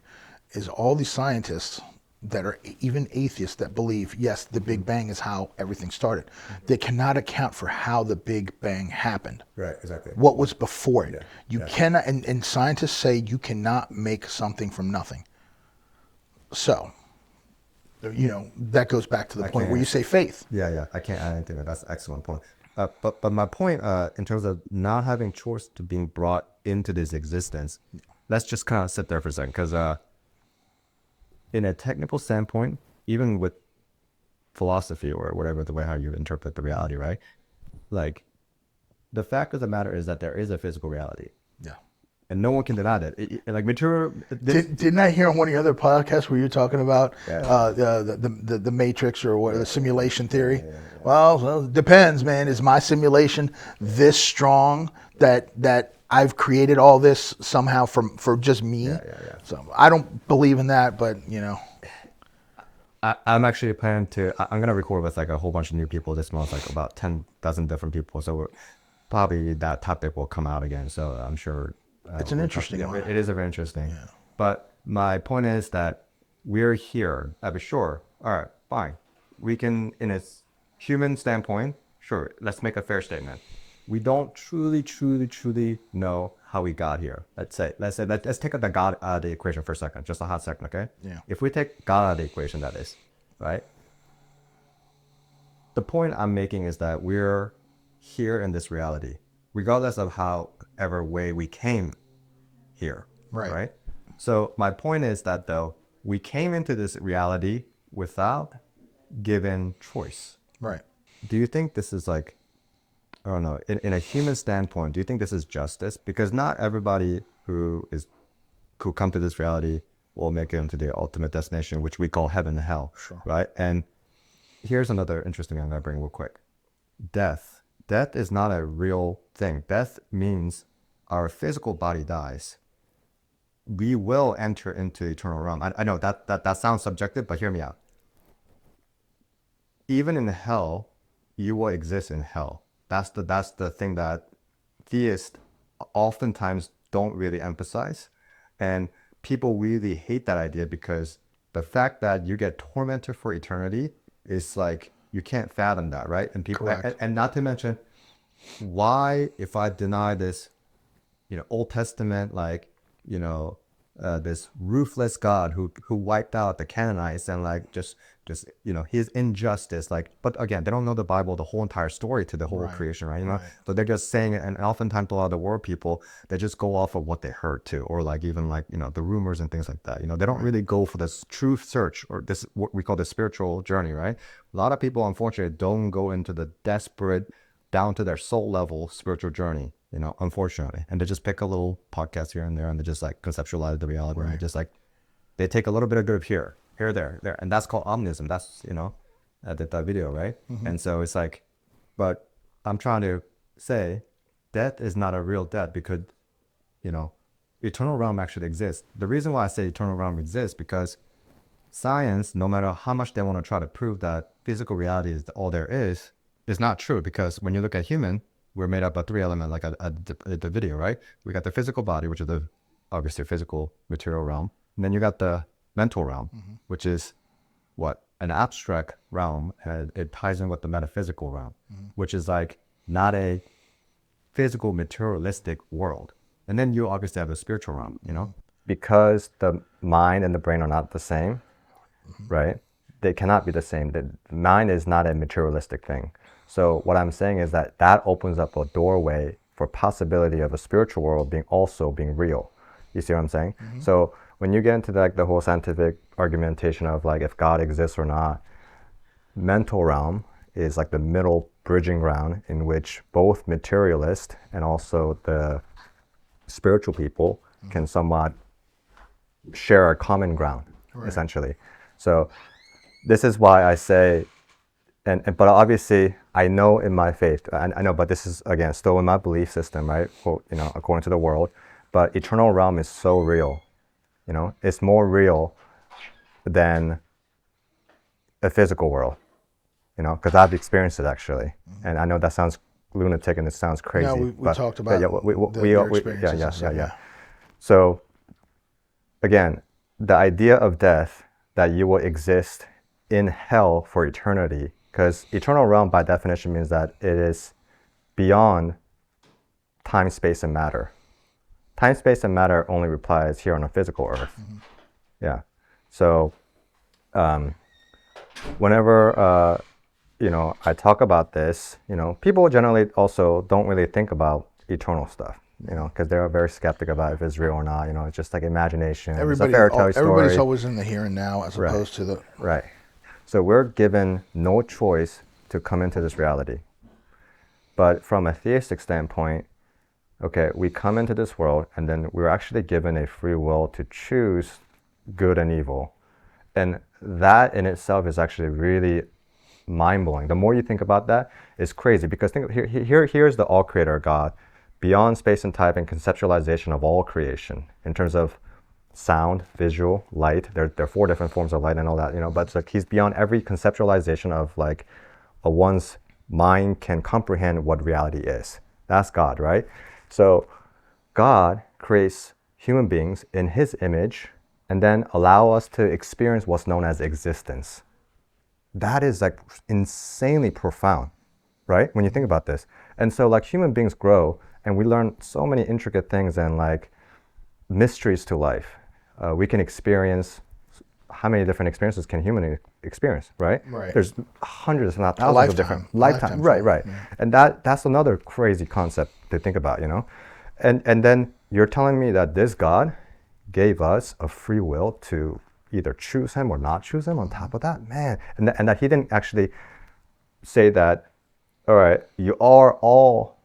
is all these scientists that are even atheists that believe, yes, the Big Bang is how everything started. They cannot account for how the Big Bang happened. Right, exactly. What was before it. You cannot, and scientists say you cannot make something from nothing. So, you know, that goes back to the point where you say faith. Yeah, I can't add anything. That's an excellent point. But my point in terms of not having choice to being brought into this existence, let's just kind of sit there for a second, because in a technical standpoint, even with philosophy or whatever, the way how you interpret the reality, right? Like, the fact of the matter is that there is a physical reality. Yeah. And no one can deny that. Like material. Didn't I hear on one of the other podcasts where you're talking about the Matrix or what, the simulation theory? Well, it depends, man. Is my simulation this strong that I've created all this somehow for just me? So I don't believe in that, but you know. I'm actually planning to. I'm gonna record with like a whole bunch of new people this month, like about 10,000 different people. So probably that topic will come out again. So I'm sure. It's an interesting one. It is very interesting. But my point is that we're here. I'll be sure. All right, fine. We can, in a human standpoint, sure, let's make a fair statement. We don't truly know how we got here. Let's take the God out of the equation for a second, just a hot second, okay? Yeah. If we take God out of the equation, that is, right? The point I'm making is that we're here in this reality, regardless of however way we came here, right? So my point is that though, we came into this reality without given choice. Right. Do you think this is like, I don't know, in a human standpoint, do you think this is justice? Because not everybody who come to this reality will make it into the ultimate destination, which we call heaven and hell, right? And here's another interesting thing I'm gonna bring real quick. Death is not a real thing. Death means our physical body dies. We will enter into the eternal realm. I know that sounds subjective, but hear me out. Even in hell, you will exist in hell. That's the thing that theists oftentimes don't really emphasize. And people really hate that idea because the fact that you get tormented for eternity it's like you can't fathom that, right? And people, Correct. and not to mention, why if I deny this, Old Testament, like, this ruthless God who wiped out the Canaanites and like just his injustice, like, but again, they don't know the Bible, the whole entire story to the whole Right. creation, right? Right. So they're just saying it, and oftentimes a lot of the world people, they just go off of what they heard too, or like even like the rumors and things like that. They don't really go for this truth search, or this what we call the spiritual journey, right? A lot of people unfortunately don't go into the desperate, down to their soul level spiritual journey, unfortunately. And they just pick a little podcast here and there, and they just like conceptualize the reality. Right. And they just like, they take a little bit of good here, there. And that's called omnism. That's, I did that video, right? Mm-hmm. And so it's like, but I'm trying to say death is not a real death because, eternal realm actually exists. The reason why I say eternal realm exists because science, no matter how much they want to try to prove that physical reality is all there is not true, because when you look at human, we're made up of 3 elements, like the video, right? We got the physical body, which is the obviously physical material realm. And then you got the mental realm, mm-hmm. which is what? An abstract realm. And it ties in with the metaphysical realm, mm-hmm. which is like not a physical materialistic world. And then you obviously have the spiritual realm, Because the mind and the brain are not the same, mm-hmm. right? They cannot be the same. The mind is not a materialistic thing. So what I'm saying is that opens up a doorway for possibility of a spiritual world being real. You see what I'm saying? Mm-hmm. So when you get into like the whole scientific argumentation of like if God exists or not, mental realm is like the middle bridging ground in which both materialist and also the spiritual people mm-hmm. can somewhat share a common ground, right. essentially. So this is why I say, but obviously I know in my faith, I know, but this is again still in my belief system, right? Well, according to the world, but eternal realm is so real, it's more real than a physical world, because I've experienced it actually, mm-hmm. and I know that sounds lunatic and it sounds crazy. No, we talked about your experiences. Yeah. So again, the idea of death, that you will exist in hell for eternity, because eternal realm by definition means that it is beyond time, space, and matter. Time, space, and matter only applies here on a physical earth. Mm-hmm. Yeah. So whenever I talk about this, people generally also don't really think about eternal stuff, because they're very skeptic about if it's real or not. It's just like imagination. It's a fairy tale story. Everybody's always in the here and now as right. opposed to the... Right. So we're given no choice to come into this reality. But from a theistic standpoint, okay, we come into this world and then we're actually given a free will to choose good and evil. And that in itself is actually really mind-blowing. The more you think about that, it's crazy, because here's the all-creator God, beyond space and time and conceptualization of all creation in terms of sound, visual, light. There are 4 different forms of light and all that, but it's like he's beyond every conceptualization of like one's mind can comprehend what reality is. That's God, right? So God creates human beings in his image and then allow us to experience what's known as existence. That is like insanely profound, right? When you think about this. And so like human beings grow and we learn so many intricate things and like mysteries to life. We can experience, how many different experiences can human experience, right? Right. There's hundreds, if not thousands of different lifetime. Right. Yeah. And that's another crazy concept to think about, And then you're telling me that this God gave us a free will to either choose him or not choose him on top of that, man. And that he didn't actually say that, all right, you are all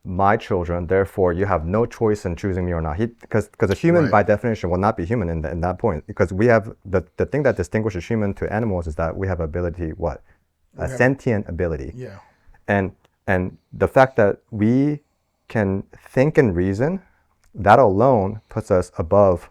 my children, therefore you have no choice in choosing me or not. Because a human right. by definition will not be human in that point, because we have the thing that distinguishes human to animals is that we have ability, sentient ability. Yeah. And the fact that we can think and reason, that alone puts us above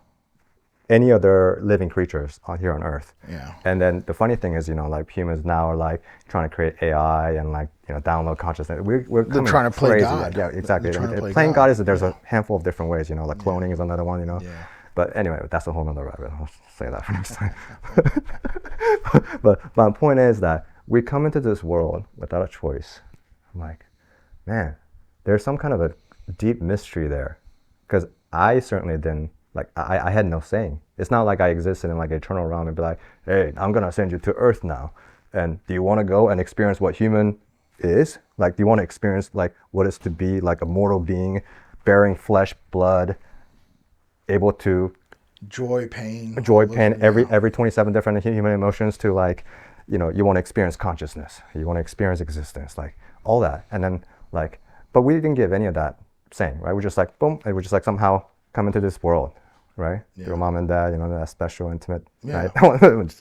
any other living creatures here on Earth. Yeah. And then the funny thing is, like humans now are like trying to create AI and like, download consciousness. We're trying to play crazy. God. Yeah, exactly. Playing God is that there's a handful of different ways, like cloning is another one, Yeah. But anyway, that's a whole nother rabbit. I'll say that for next time. But my point is that we come into this world without a choice. I'm like, man, there's some kind of a deep mystery there, because I certainly didn't, like, I had no saying. It's not like I existed in like an eternal realm and be like, hey, I'm gonna send you to Earth now, and do you want to go and experience what human is? Like, do you want to experience like what it's to be like a mortal being, bearing flesh, blood, able to Joy, pain, every 27 different human emotions, to like, you know, you want to experience consciousness, you want to experience existence, like all that. And then like, but we didn't give any of that saying, right? We're just like, boom, and we're just like somehow come into this world, right? Your mom and dad, you know, that special, intimate, right?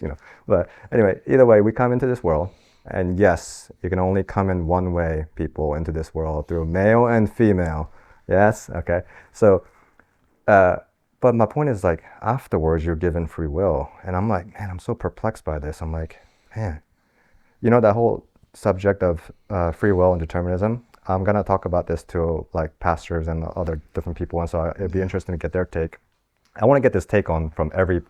You know, but anyway, either way, we come into this world, and yes, you can only come in one way, people, into this world, through male and female. Yes, okay. So, but my point is, like, afterwards, you're given free will. And I'm like, man, I'm so perplexed by this. I'm like, man, you know, that whole subject of free will and determinism, I'm going to talk about this to like pastors and other different people. And so it'd be interesting to get their take. I want to get this take on from every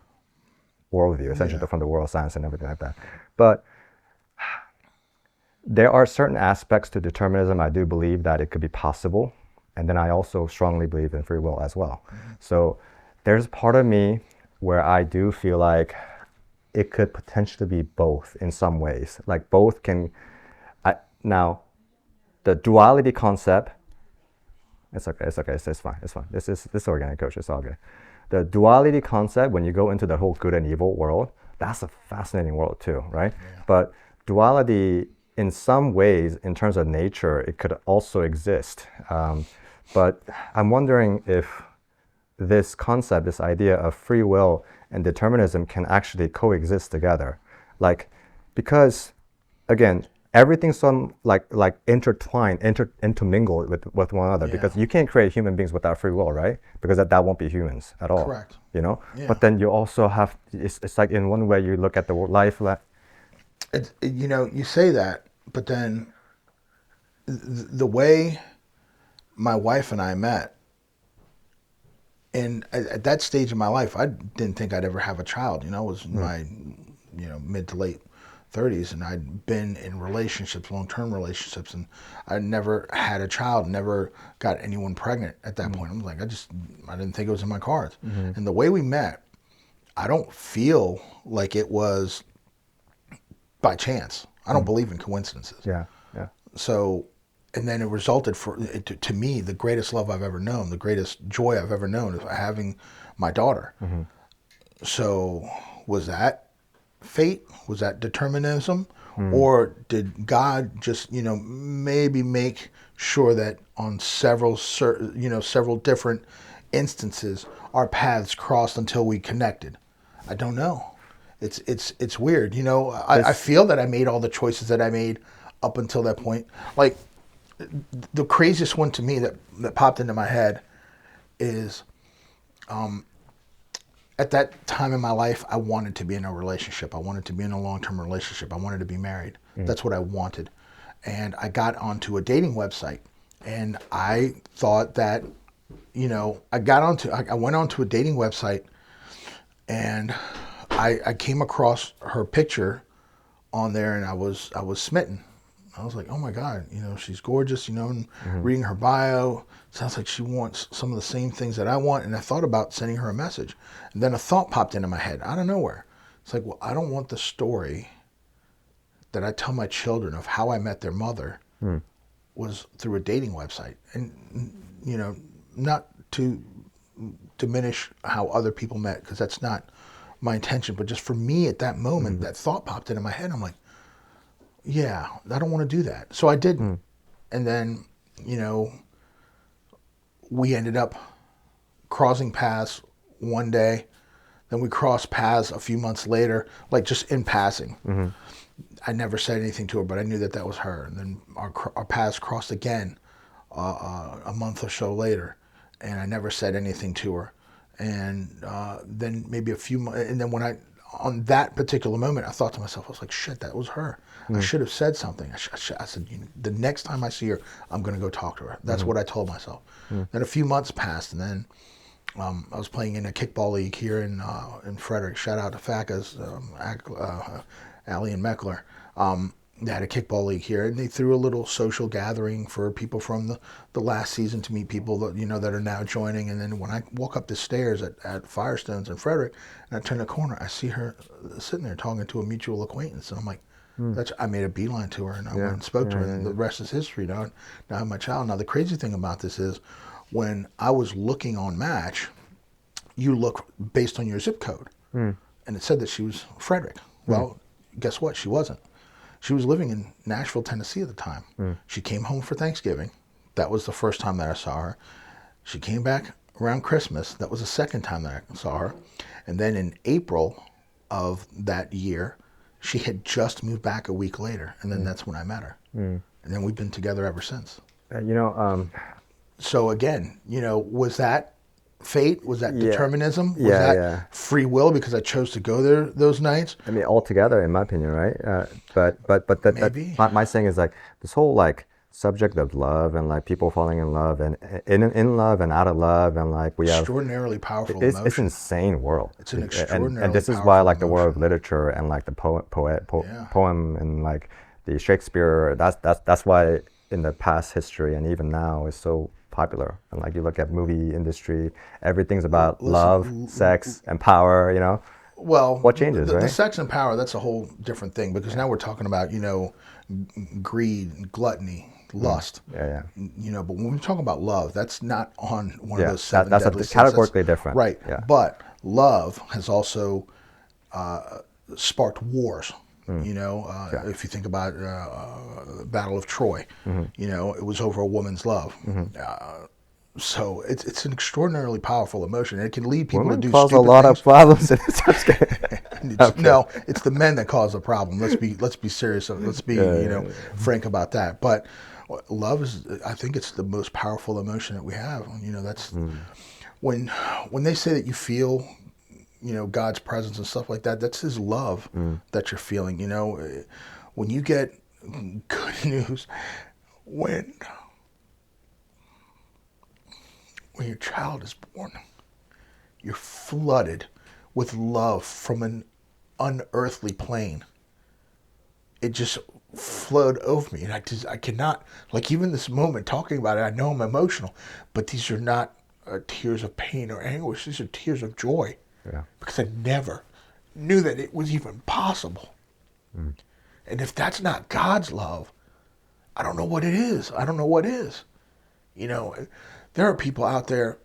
worldview, essentially from the world of science and everything like that. But there are certain aspects to determinism I do believe that it could be possible. And then I also strongly believe in free will as well. So there's part of me where I do feel like it could potentially be both in some ways. Like both can, now the duality concept, it's fine. This is organic, coach, it's all good. The duality concept, when you go into the whole good and evil world, that's a fascinating world too, right? Yeah. But duality, in some ways, in terms of nature, it could also exist. But I'm wondering if this concept, this idea of free will and determinism can actually coexist together. Like, because, again, everything's like intertwined, intermingled with one another, because you can't create human beings without free will, right? Because that won't be humans at all. Correct. You know? Yeah. But then you also have, it's like in one way you look at the life, you know, you say that, but then the way my wife and I met, and at that stage of my life, I didn't think I'd ever have a child. You know, it was in my, you know, mid to late 30s, and I'd been in relationships, long-term relationships, and I never had a child, never got anyone pregnant at that point. I'm like, I didn't think it was in my cards. And the way we met, I don't feel like it was by chance. I don't believe in coincidences. Yeah. So, and then it resulted to me, the greatest love I've ever known, the greatest joy I've ever known is having my daughter. So was that fate? Was that determinism? Or did God just, you know, maybe make sure that on several different instances our paths crossed until we connected? I don't know. It's weird. You know, I feel that I made all the choices that I made up until that point. Like, the craziest one to me that popped into my head is, at that time in my life, I wanted to be in a relationship. I wanted to be in a long-term relationship. I wanted to be married. That's what I wanted. And I got onto a dating website, and I thought that, you know, I went onto a dating website, and I came across her picture on there, and I was smitten. I was like, oh my God, you know, she's gorgeous, you know, and reading her bio, sounds like she wants some of the same things that I want. And I thought about sending her a message. And then a thought popped into my head out of nowhere. It's like, well, I don't want the story that I tell my children of how I met their mother was through a dating website. And, you know, not to diminish how other people met, because that's not my intention, but just for me at that moment, that thought popped into my head. I'm like, yeah, I don't want to do that. So I didn't. And then, you know, we ended up crossing paths one day. Then we crossed paths a few months later, like just in passing. I never said anything to her, but I knew that was her. And then our paths crossed again a month or so later, and I never said anything to her. And then maybe a few months, and then on that particular moment, I thought to myself, I was like, shit, that was her. I should have said something. I said, you know, the next time I see her, I'm going to go talk to her. That's what I told myself. Then a few months passed, and then I was playing in a kickball league here in Frederick. Shout out to FACA's, Allie and Meckler. They had a kickball league here, and they threw a little social gathering for people from the last season to meet people that that are now joining. And then when I walk up the stairs at Firestones in Frederick, and I turn the corner, I see her sitting there talking to a mutual acquaintance, and I'm like, I made a beeline to her, and I went and spoke to her, and the rest is history. Now I have my child. Now the crazy thing about this is, when I was looking on Match, you look based on your zip code, and it said that she was Frederick. Well, guess what? She wasn't. She was living in Nashville, Tennessee at the time. She came home for Thanksgiving. That was the first time that I saw her. She came back around Christmas. That was the second time that I saw her. And then in April of that year, she had just moved back a week later. And then that's when I met her. And then we've been together ever since. So again, was that fate? Was that determinism? Was that free will because I chose to go there those nights? I mean, altogether, in my opinion, right? But my saying is like this whole like subject of love and like people falling in love and in love and out of love and like we have extraordinarily powerful it's emotion. It's insane world. It's an extraordinarily and this is why like the emotion. world of literature and like the poem and like the Shakespeare. That's why in the past history and even now is so popular. And like you look at movie industry, everything's about love, sex, and power. Well, what changes, right? The sex and power, that's a whole different thing because now we're talking about greed, gluttony, lust. Yeah. But when we talk about love, that's not on one of those seven that's deadly sins. categorically different. Right. Yeah. But love has also sparked wars. If you think about the Battle of Troy, it was over a woman's love. So it's an extraordinarily powerful emotion. It can lead people to do cause stupid a lot things. of problems in this. No, it's the men that cause the problem. Let's be serious. Let's be frank about that. But love is, I think, it's the most powerful emotion that we have. That's when they say that you feel, God's presence and stuff like that. That's His love that you're feeling. When you get good news, when your child is born, you're flooded with love from an unearthly plane. It just flowed over me, and I cannot, like, even this moment talking about it, I know I'm emotional, but these are not tears of pain or anguish. These are tears of joy. Yeah. Because I never knew that it was even possible. And if that's not God's love, I don't know what it is. I don't know what is. There are people out there.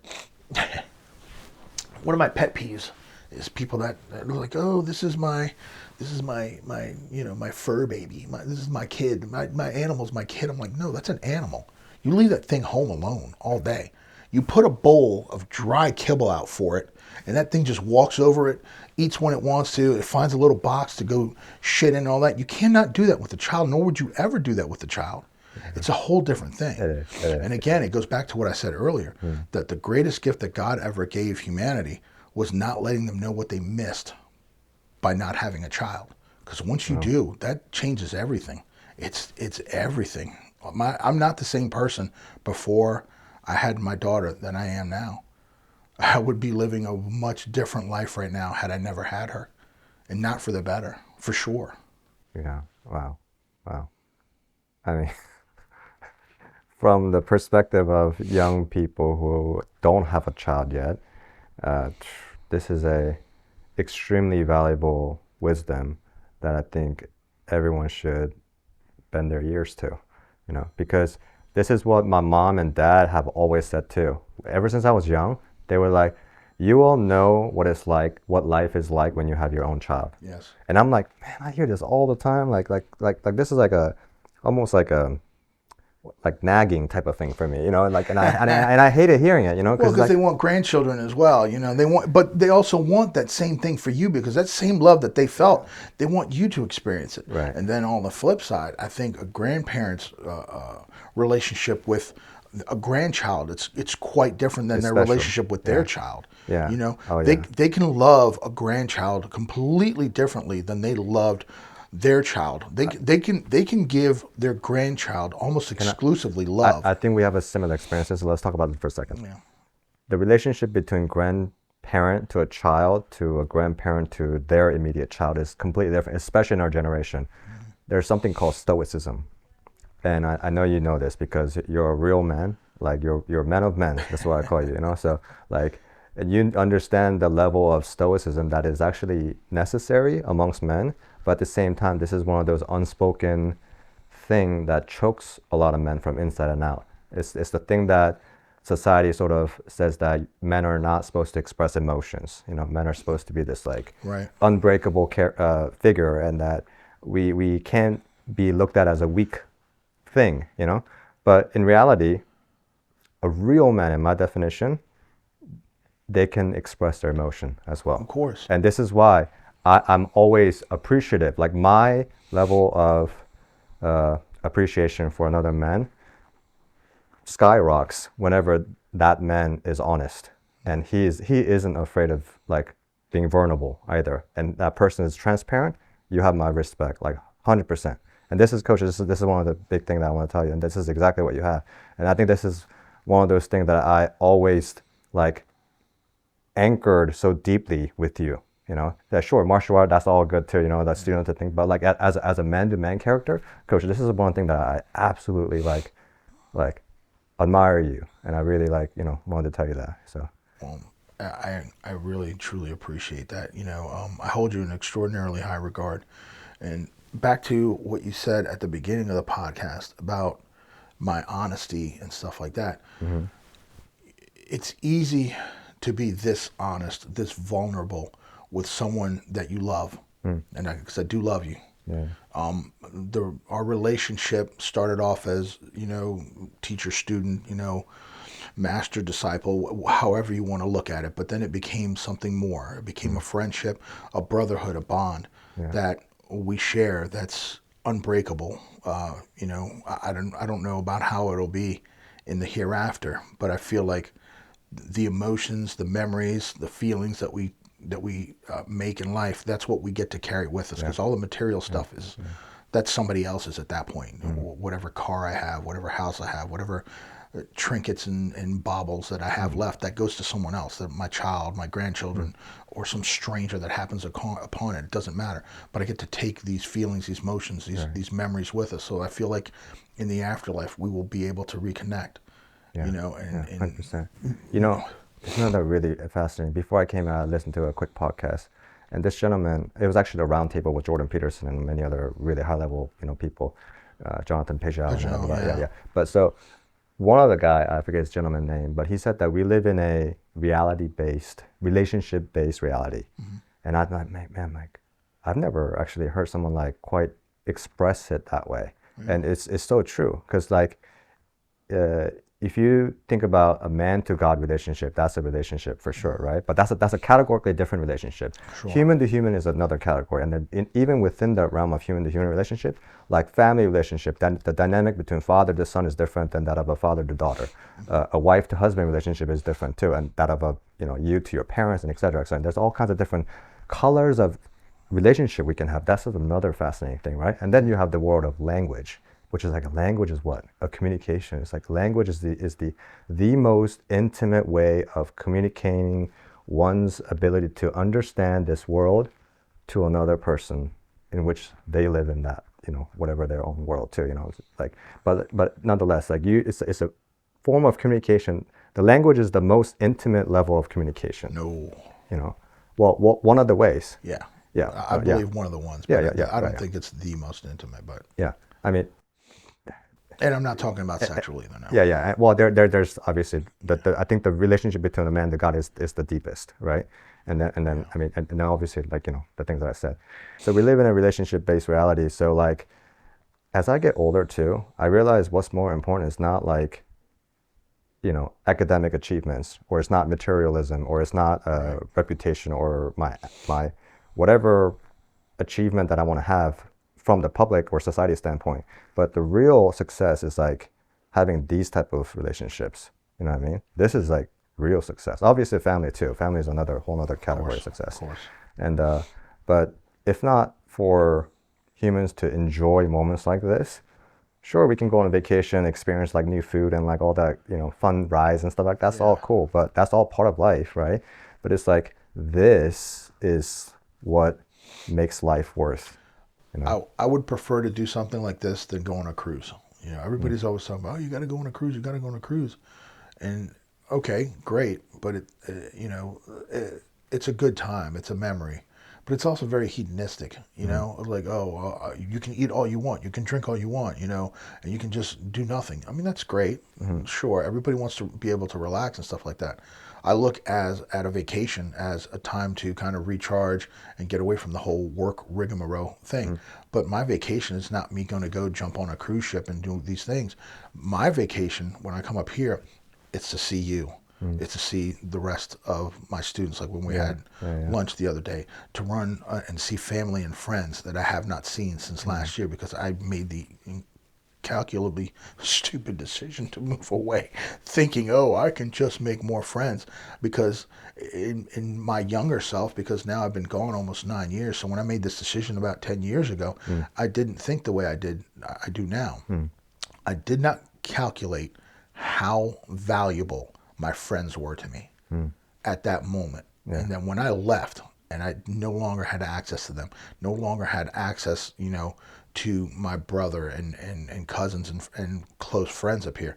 One of my pet peeves is people that are like, oh, this is my my fur baby. This is my kid. My animal's my kid. I'm like, no, that's an animal. You leave that thing home alone all day. You put a bowl of dry kibble out for it, and that thing just walks over it, eats when it wants to. It finds a little box to go shit in and all that. You cannot do that with a child, nor would you ever do that with a child. It's a whole different thing. It is. And again, it goes back to what I said earlier, that the greatest gift that God ever gave humanity was not letting them know what they missed by not having a child. Because once you do, that changes everything. It's everything. I'm not the same person before I had my daughter than I am now. I would be living a much different life right now had I never had her. And not for the better, for sure. Yeah. Wow. I mean, from the perspective of young people who don't have a child yet, this is a extremely valuable wisdom that I think everyone should bend their ears to, because this is what my mom and dad have always said too. Ever since I was young, they were like, you all know what it's like, what life is like when you have your own child. Yes. And I'm like, man, I hear this all the time. Like this is like almost like a nagging type of thing for me, and I hated hearing it, because they want grandchildren as well, but they also want that same thing for you, because that same love that they felt, they want you to experience it. Right. And then on the flip side, I think a grandparent's relationship with a grandchild, it's quite different than their relationship with their child. Yeah. They can love a grandchild completely differently than they loved their child. They can give their grandchild almost exclusively love. I think we have a similar experience, so let's talk about it for a second. Yeah. the relationship between grandparent to a child to a grandparent to their immediate child is completely different, especially in our generation. There's something called stoicism. And I know you know this because you're a real man, like you're a man of men. That's what I call you, you know? So like, and you understand the level of stoicism that is actually necessary amongst men, but at the same time, this is one of those unspoken thing that chokes a lot of men from inside and out. It's the thing that society sort of says that men are not supposed to express emotions. You know, men are supposed to be this like Right. unbreakable figure, and that we can't be looked at as a weak thing, you know? But in reality, a real man, in my definition, they can express their emotion as well. Of course. And this is why I'm always appreciative. Like my level of appreciation for another man skyrockets whenever that man is honest. And he isn't afraid of like being vulnerable either. And that person is transparent, you have my respect, like 100%. And this is, Coach, this is one of the big things that I want to tell you. And this is exactly what you have. And I think this is one of those things that I always like anchored so deeply with you. You know, that sure, martial art, that's all good too, you know, that's student to think, but like as a man-to-man character, Coach, this is one thing that I absolutely like admire you. And I really like, you know, wanted to tell you that, so. I really, truly appreciate that. You know, I hold you in extraordinarily high regard. And back to what you said at the beginning of the podcast about my honesty and stuff like that. Mm-hmm. It's easy to be this honest, this vulnerable with someone that you love. And because I do love you. Yeah. Our relationship started off as, you know, teacher student, you know, master disciple, however you want to look at it. But then it became something more. It became a friendship, a brotherhood, a bond that we share that's unbreakable. You know, I don't know about how it'll be in the hereafter, but I feel like the emotions, the memories, the feelings that we make in life, that's what we get to carry with us, because all the material stuff is that's somebody else's at that point. Whatever car I have, whatever house I have, whatever trinkets and baubles that I have left, that goes to someone else, that my child, my grandchildren, or some stranger that happens upon it. It doesn't matter, but I get to take these feelings, these emotions, these memories with us. So I feel like in the afterlife we will be able to reconnect. Yeah. You know, and 100%. You know, it's another really fascinating. Before I came out, I listened to a quick podcast, and this gentleman, it was actually a round table with Jordan Peterson and many other really high level, you know, people, Jonathan Pejao. Yeah. But so one of the guy, I forget his gentleman's name, but he said that we live in a relationship-based reality. And I'm like, man, like, I've never actually heard someone like quite express it that way. And it's so true, because like, if you think about a man to God relationship, that's a relationship for sure, right? But that's a categorically different relationship. Sure. Human to human is another category, and then even within the realm of human to human relationship, like family relationship, then the dynamic between father to son is different than that of a father to daughter. A wife to husband relationship is different too, and that of you to your parents, and et cetera, et cetera. And there's all kinds of different colors of relationship we can have. That's another fascinating thing, right? And then you have the world of language, which is like, a language is what? A communication. It's like language is the most intimate way of communicating one's ability to understand this world to another person in which they live in that, whatever their own world too, it's like, but nonetheless, like it's a form of communication. The language is the most intimate level of communication. No. Well, one of the ways. Yeah. Yeah. I believe one of the ones. But Yeah. I don't think it's the most intimate, but. Yeah. I mean. And I'm not talking about sexual either now. Yeah. Well, there's obviously I think the relationship between a man and God is the deepest, right? And then I mean, and then obviously, like, the things that I said. So we live in a relationship-based reality. So like, as I get older too, I realize what's more important is not like, academic achievements, or it's not materialism, or it's not reputation, or my whatever achievement that I want to have from the public or society standpoint. But the real success is like having these type of relationships. You know what I mean? This is like real success. Obviously family too. Family is whole other category of success. Of course. And but if not for humans to enjoy moments like this, sure, we can go on a vacation, experience like new food and like all that, you know, fun rides and stuff like that's all cool, but that's all part of life, right? But it's like, this is what makes life worth, you know? I would prefer to do something like this than go on a cruise. You know, everybody's always talking about, oh, you got to go on a cruise, you got to go on a cruise. And okay, great, but it's a good time, it's a memory. But it's also very hedonistic, you know, like, oh, you can eat all you want, you can drink all you want, you know, and you can just do nothing. I mean, that's great. Sure, everybody wants to be able to relax and stuff like that. I look at a vacation as a time to kind of recharge and get away from the whole work rigmarole thing. But my vacation is not me going to go jump on a cruise ship and do these things. My vacation, when I come up here, it's to see you. It's to see the rest of my students, like when we had lunch the other day, to run and see family and friends that I have not seen since last year, because I made the incalculably stupid decision to move away, thinking, oh, I can just make more friends. Because in my younger self, because now I've been gone almost 9 years, so when I made this decision about 10 years ago, I didn't think the way I do now. I did not calculate how valuable my friends were to me at that moment. And then when I left and I no longer had access to them, no longer had access, you know, to my brother and cousins and close friends up here,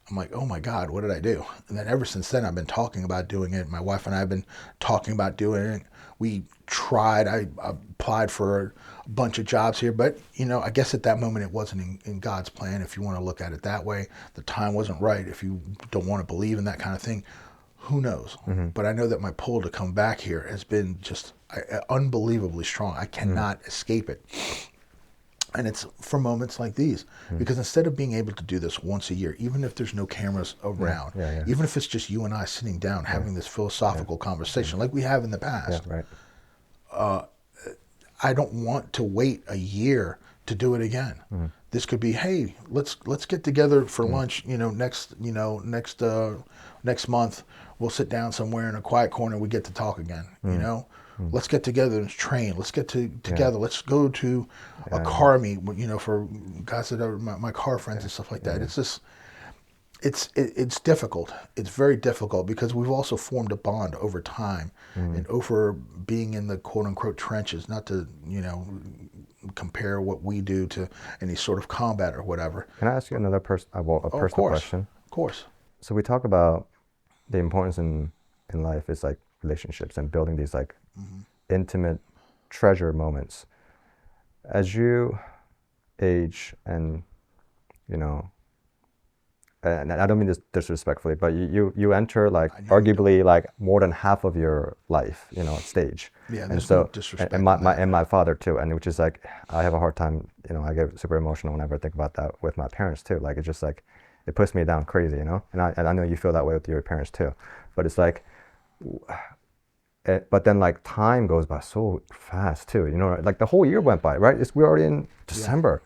I'm like, oh my God, what did I do? And then ever since then, I've been talking about doing it. My wife and I have been talking about doing it. We tried, I applied for a bunch of jobs here, but, you know, I guess at that moment it wasn't in God's plan, if you want to look at it that way. The time wasn't right. If you don't want to believe in that kind of thing, who knows? But I know that my pull to come back here has been just unbelievably strong. I cannot escape it. And it's for moments like these, because instead of being able to do this once a year, even if there's no cameras around, even if it's just you and I sitting down having this philosophical conversation like we have in the past, I don't want to wait a year to do it again. This could be, hey, let's get together for lunch. You know, next month we'll sit down somewhere in a quiet corner. We get to talk again. You know. Let's get together and train. Let's get together. Let's go to a car meet, you know, for guys that are my car friends and stuff like that. It's just, it's difficult. It's very difficult, because we've also formed a bond over time and over being in the quote unquote trenches, not to, you know, compare what we do to any sort of combat or whatever. Can I ask you another personal question? Of course. So we talk about the importance in life is like relationships and building these like intimate treasure moments. As you age and, you know, and I don't mean this disrespectfully, but you enter like arguably like more than half of your life, you know, stage. Yeah, and there's so no disrespect and my father too, and which is like, I have a hard time, you know, I get super emotional whenever I think about that with my parents too. Like, it's just like, it puts me down crazy, you know. And I know you feel that way with your parents too, but it's like, but then like time goes by so fast too, you know, like the whole year went by, right? We're already in December.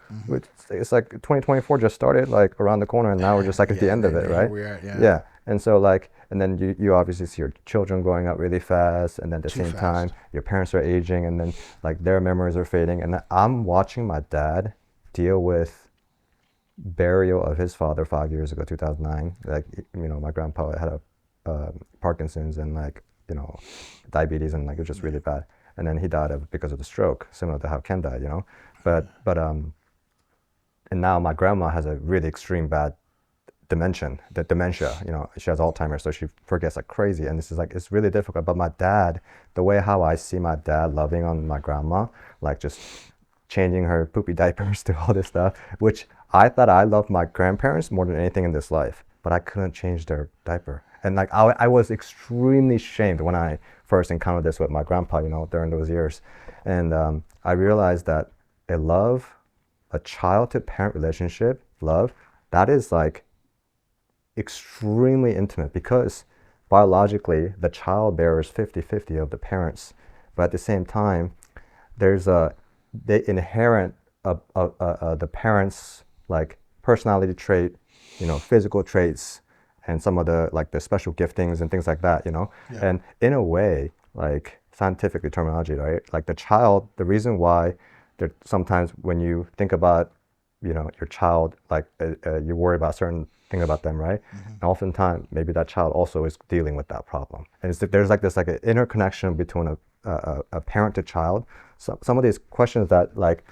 It's like 2024 just started like around the corner, and now we're just like at the end of it, right? We are, yeah. And so like, and then you obviously see your children growing up really fast, and then at the same time your parents are aging, and then like their memories are fading, and I'm watching my dad deal with burial of his father 5 years ago, 2009. Like, you know, my grandpa had a Parkinson's and like, you know, diabetes, and like it was just really bad. And then he died because of the stroke, similar to how Ken died, you know. But and now my grandma has a really extreme bad dementia, you know, she has Alzheimer's, so she forgets like crazy. And this is like, it's really difficult. But my dad, the way how I see my dad loving on my grandma, like just changing her poopy diapers to all this stuff, which I thought I loved my grandparents more than anything in this life, but I couldn't change their diaper. And like, I was extremely shamed when I first encountered this with my grandpa, you know, during those years. And I realized that a child to parent relationship, love, that is like extremely intimate, because biologically the child bears 50-50 of the parents. But at the same time, they inherit the parents' like personality trait, you know, physical traits, and some of the like the special giftings and things like that, you know. And in a way, like scientific terminology, right? Like the child, the reason why sometimes when you think about your child, like you worry about certain thing about them, right? And oftentimes maybe that child also is dealing with that problem, and there's like this like an interconnection between a parent to child. Some of these questions that like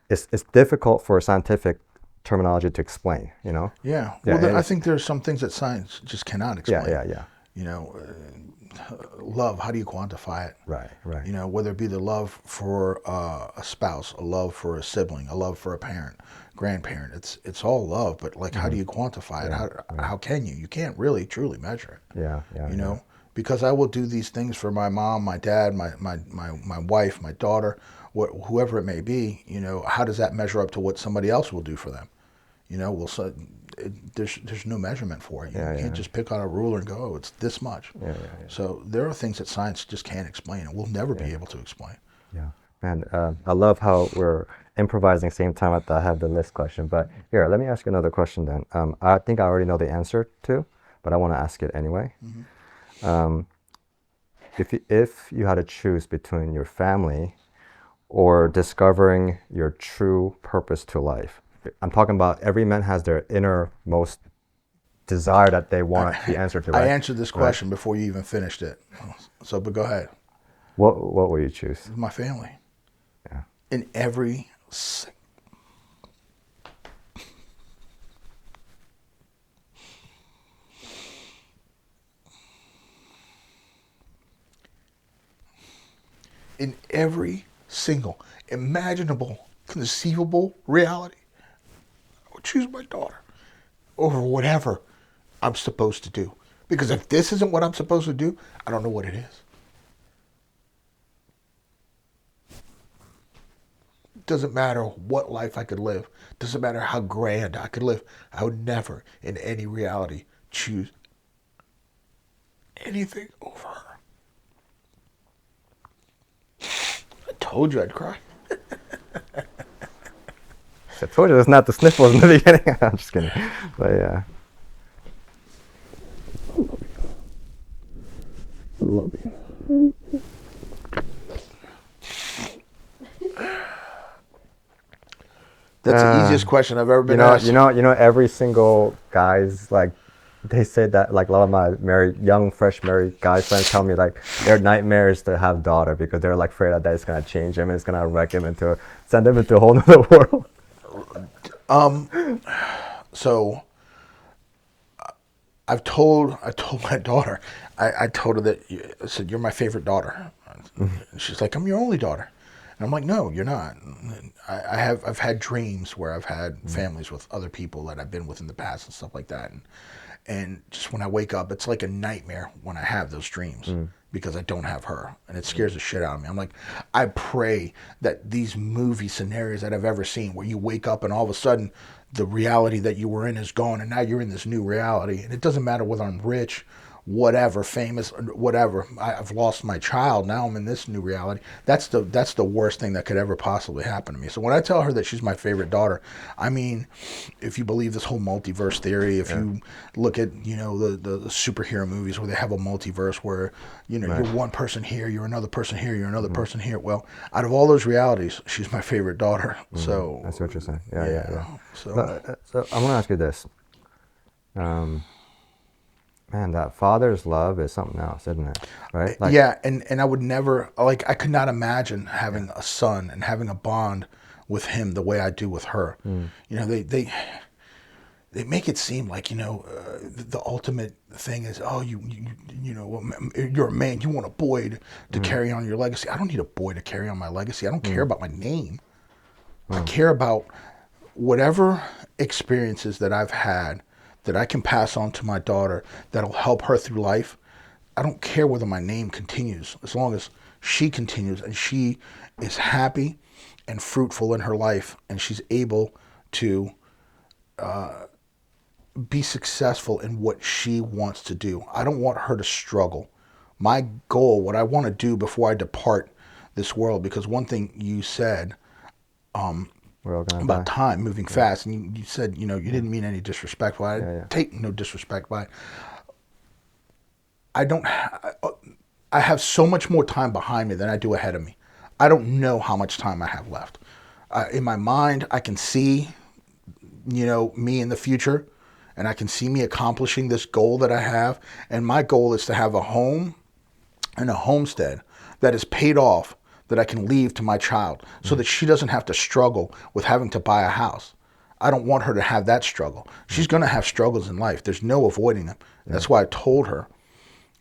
it's difficult for scientific terminology to explain, Yeah. Yeah, Well, I it's- think there's some things that science just cannot yeah, explain. yeah. You know, love, how do you quantify it? Right. You know, whether it be the love for a spouse, a love for a sibling, a love for a parent, grandparent. It's all love, but like, how do you quantify it? How can you? You can't really truly measure it. Yeah. You know, because I will do these things for my mom, my dad, my wife, my daughter, whoever it may be. You know, how does that measure up to what somebody else will do for them? You know, there's no measurement for it. You can't just pick out a ruler and go, oh, it's this much. So there are things that science just can't explain and we'll never be able to explain. Yeah. And I love how we're improvising same time at I have the list question. But here, let me ask you another question then. I think I already know the answer to, but I want to ask it anyway. If you had to choose between your family or discovering your true purpose to life, I'm talking about every man has their innermost desire that they want the answer to, right? I answered this question before you even finished it. So, but go ahead. What will you choose? My family. Yeah. In every single imaginable, conceivable reality, I would choose my daughter over whatever I'm supposed to do. Because if this isn't what I'm supposed to do, I don't know what it is. Doesn't matter what life I could live. Doesn't matter how grand I could live. I would never, in any reality, choose anything over her. I told you I'd cry. I told you it's not the sniffles in the beginning. I'm just kidding. But yeah. Love you. That's the easiest question I've ever been asked. You know, every single guy's like, they say that like a lot of my young, fresh married guy friends tell me like their nightmare is to have daughter because they're like afraid that it's gonna change him and it's gonna wreck him send him into a whole nother world. So I told my daughter, I told her that, I said, you're my favorite daughter. And she's like, I'm your only daughter. And I'm like, no, you're not. I've had dreams where I've had families with other people that I've been with in the past and stuff like that. And just when I wake up, it's like a nightmare when I have those dreams because I don't have her. And it scares the shit out of me. I'm like, I pray that these movie scenarios that I've ever seen where you wake up and all of a sudden the reality that you were in is gone and now you're in this new reality. And it doesn't matter whether I'm rich, whatever, famous, whatever. I've lost my child. Now I'm in this new reality. That's the worst thing that could ever possibly happen to me. So when I tell her that she's my favorite daughter, I mean, if you believe this whole multiverse theory, if you look at, you know, the superhero movies where they have a multiverse where, you know, you're one person here, you're another person here, you're another person here. Well, out of all those realities, she's my favorite daughter. So That's what you're saying. Yeah. So I'm gonna ask you this. Man, that father's love is something else, isn't it? Right? Like, yeah, and I would never, like, I could not imagine having a son and having a bond with him the way I do with her. You know, they make it seem like, you know, the ultimate thing is, oh, you know, you're a man, you want a boy to carry on your legacy. I don't need a boy to carry on my legacy. I don't care about my name. I care about whatever experiences that I've had that I can pass on to my daughter that'll help her through life. I don't care whether my name continues, as long as she continues and she is happy and fruitful in her life and she's able to be successful in what she wants to do. I don't want her to struggle. My goal, what I want to do before I depart this world, because one thing you said we're all gonna about die. time moving fast, and you said, you know, you didn't mean any disrespect by it. Yeah. Take no disrespect by it. I have so much more time behind me than I do ahead of me. I don't know how much time I have left. In my mind, I can see me in the future, and I can see me accomplishing this goal that I have. And my goal is to have a home and a homestead that is paid off, that I can leave to my child, so that she doesn't have to struggle with having to buy a house. I don't want her to have that struggle. She's going to have struggles in life. There's no avoiding them. That's why I told her,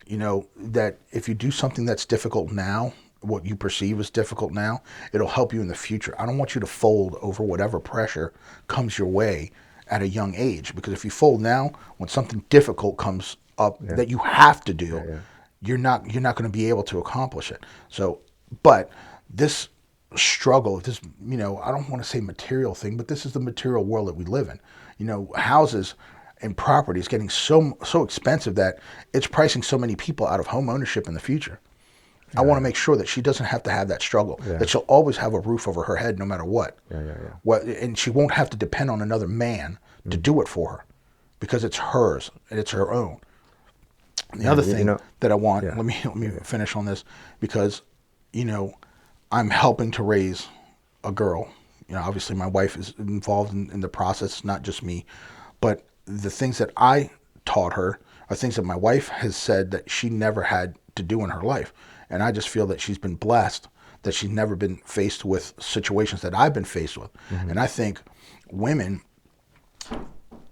that if you do something that's difficult now, what you perceive as difficult now, it'll help you in the future. I don't want you to fold over whatever pressure comes your way at a young age, because if you fold now, when something difficult comes up that you have to do, you're not going to be able to accomplish it. So, but this struggle, this, I don't want to say material thing, but this is the material world that we live in. Houses and property is getting so expensive that it's pricing so many people out of home ownership in the future. I want to make sure that she doesn't have to have that struggle, that she'll always have a roof over her head no matter what. And she won't have to depend on another man to do it for her, because it's hers and it's her own. And the other thing that I want, let me finish on this, because, I'm helping to raise a girl. Obviously my wife is involved in the process, not just me, but the things that I taught her are things that my wife has said that she never had to do in her life. And I just feel that she's been blessed that she's never been faced with situations that I've been faced with. And I think women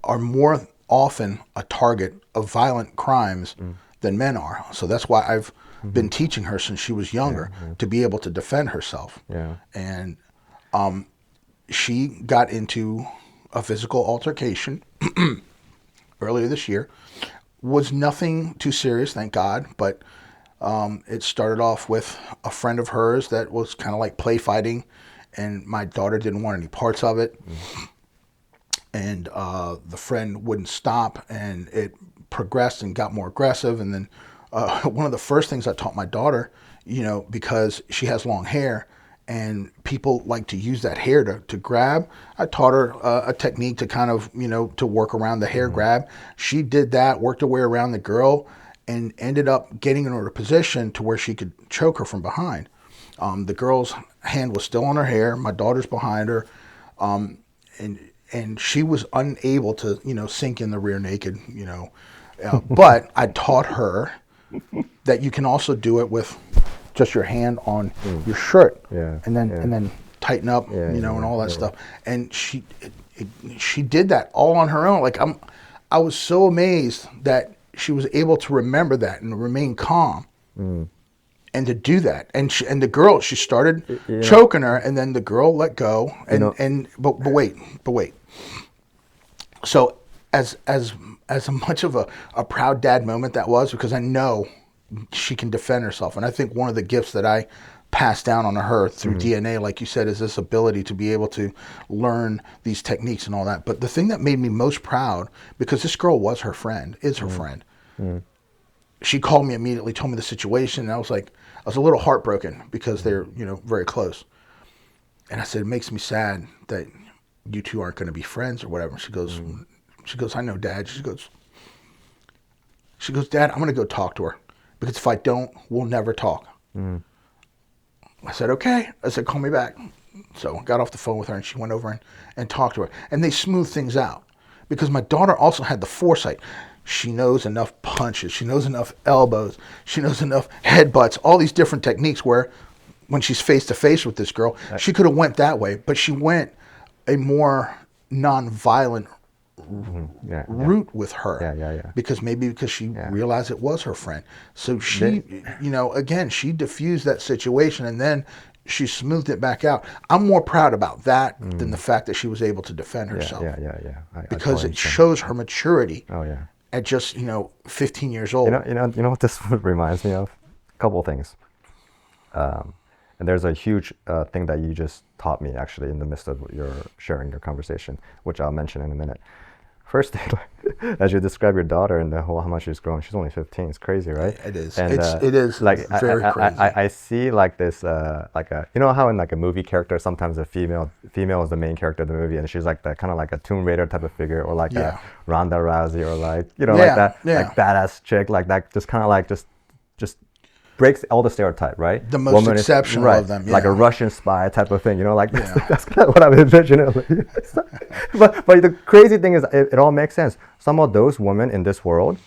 are more often a target of violent crimes than men are. So that's why I've been teaching her since she was younger to be able to defend herself. And she got into a physical altercation earlier this year. Was nothing too serious, thank God, but it started off with a friend of hers that was kind of like play fighting, and my daughter didn't want any parts of it. And the friend wouldn't stop, and it progressed and got more aggressive. And then one of the first things I taught my daughter, because she has long hair and people like to use that hair to grab, I taught her a technique to kind of, to work around the hair grab. She did that, worked her way around the girl, and ended up getting in her position to where she could choke her from behind. The girl's hand was still on her hair. My daughter's behind her. And she was unable to, sink in the rear naked, but I taught her that you can also do it with just your hand on your shirt, and then tighten up, and all that stuff. And she did that all on her own. Like I was so amazed that she was able to remember that and remain calm, and to do that. And the girl, she started choking her, and then the girl let go. But wait. So as much of a proud dad moment that was, because I know she can defend herself. And I think one of the gifts that I passed down on her through DNA, like you said, is this ability to be able to learn these techniques and all that. But the thing that made me most proud, because this girl was her friend, is her friend. She called me immediately, told me the situation, and I was a little heartbroken, because they're, very close. And I said, it makes me sad that you two aren't going to be friends or whatever. She goes, I know, Dad. She goes, Dad, I'm going to go talk to her, because if I don't, we'll never talk. I said, okay. I said, call me back. So I got off the phone with her, and she went over and talked to her. And they smoothed things out, because my daughter also had the foresight. She knows enough punches. She knows enough elbows. She knows enough headbutts, all these different techniques where when she's face to face with this girl, she could have went that way, but she went a more non-violent route with her, because she realized it was her friend. So she, again, she diffused that situation, and then she smoothed it back out. I'm more proud about that than the fact that she was able to defend herself. Because it shows her maturity. At just 15 years old. You know what this reminds me of? A couple of things. And there's a huge thing that you just taught me, actually, in the midst of your sharing your conversation, which I'll mention in a minute. First thing, as you describe your daughter and how much she's grown, she's only 15. It's crazy, right? It is. And, it is like very crazy. I see like this, how in like a movie character, sometimes the female is the main character of the movie, and she's like the kind of like a Tomb Raider type of figure, or like a Ronda Rousey, or like like that, like badass chick, like that, just kind of like just breaks all the stereotype, right? The most exceptional of them, like a yeah. Russian spy type of thing, you know, like that's kind of what I'm envisioning. but the crazy thing is, it all makes sense. Some of those women in this world,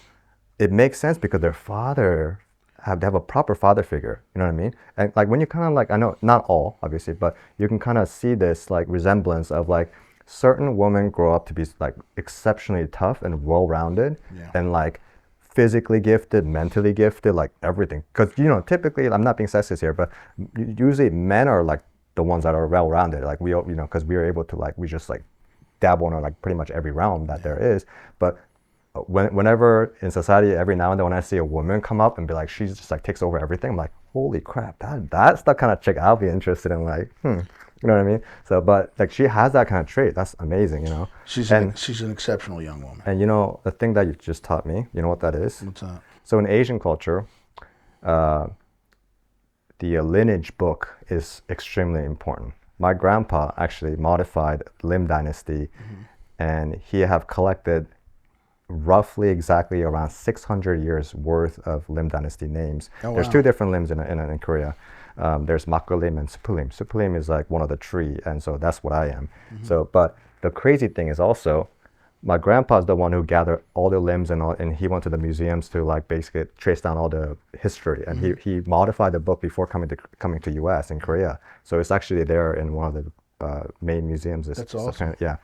it makes sense because their father they have a proper father figure, you know what I mean? And like when you kind of like, I know not all obviously, but you can kind of see this like resemblance of like certain women grow up to be like exceptionally tough and well-rounded, and like physically gifted, mentally gifted, like everything. Because you know, typically, I'm not being sexist here, but usually men are like the ones that are well-rounded. Like we, you know, because we are able to like, we just like dabble in like pretty much every realm that there is. But whenever in society, every now and then when I see a woman come up and be like, she's just like takes over everything, I'm like, holy crap, that's the kind of chick I'll be interested in. Like, you know what I mean? So, but like she has that kind of trait. That's amazing, you know. She's an exceptional young woman. And you know, the thing that you just taught me, you know what that is? What's that? So in Asian culture, the lineage book is extremely important. My grandpa actually modified Lim Dynasty, and he have collected roughly exactly around 600 years worth of Lim Dynasty names. Oh, There's wow. two different limbs in Korea. There's Makulim and Supulim. Supulim is like one of the tree, and so that's what I am. So, but the crazy thing is also, my grandpa's the one who gathered all the limbs and he went to the museums to like basically trace down all the history, and he modified the book before coming to US in Korea. So it's actually there in one of the main museums. That's awesome. Yeah,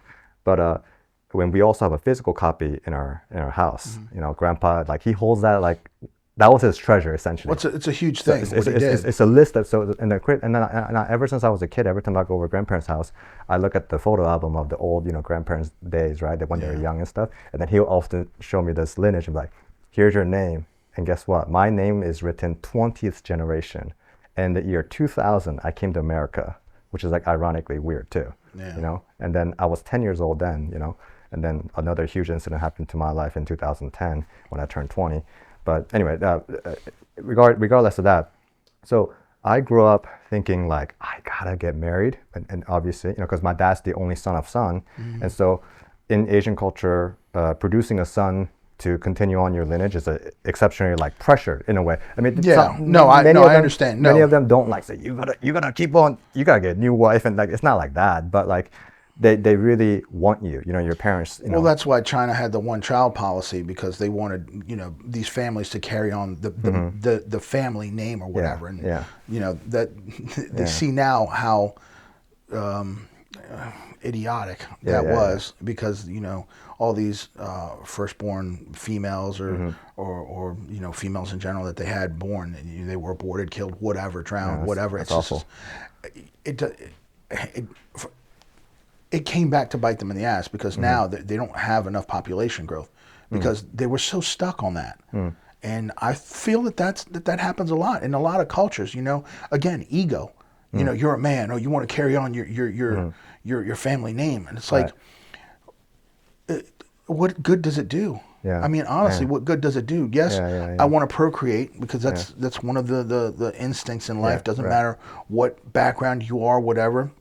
but when we also have a physical copy in our house, you know, grandpa, like he holds that, like that was his treasure essentially. It's a huge thing. So it's a list of, so and ever since I was a kid, every time I go over grandparents' house, I look at the photo album of the old, you know, grandparents' days, right? When they were young and stuff. And then he'll often show me this lineage and be like, here's your name. And guess what? My name is written 20th generation. And the year 2000, I came to America, which is like ironically weird too, you know? And then I was 10 years old then, you know? And then another huge incident happened to my life in 2010 when I turned 20. But anyway, regardless of that, so I grew up thinking like, I gotta get married. And obviously, you know, because my dad's the only son of son. And so in Asian culture, producing a son to continue on your lineage is exceptionally like pressured in a way. I mean, I understand. Many of them don't like say, you gotta keep on, you gotta get a new wife. And like, it's not like that, but like, they really want you know, your parents, you know. Well, that's why China had the one-child policy, because they wanted, you know, these families to carry on the family name or whatever. And you know, that they see now how idiotic that was, because, you know, all these firstborn females or you know, females in general that they had born, they were aborted, killed, whatever, drowned, whatever. That's it's awful. It came back to bite them in the ass, because now they don't have enough population growth, because they were so stuck on that. And I feel that happens a lot in a lot of cultures. You know, again, ego. You know, you're a man, or you want to carry on your family name, and it's like, what good does it do? I mean, honestly, what good does it do? Yes, I want to procreate, because that's one of the instincts in life. Doesn't matter what background you are, whatever.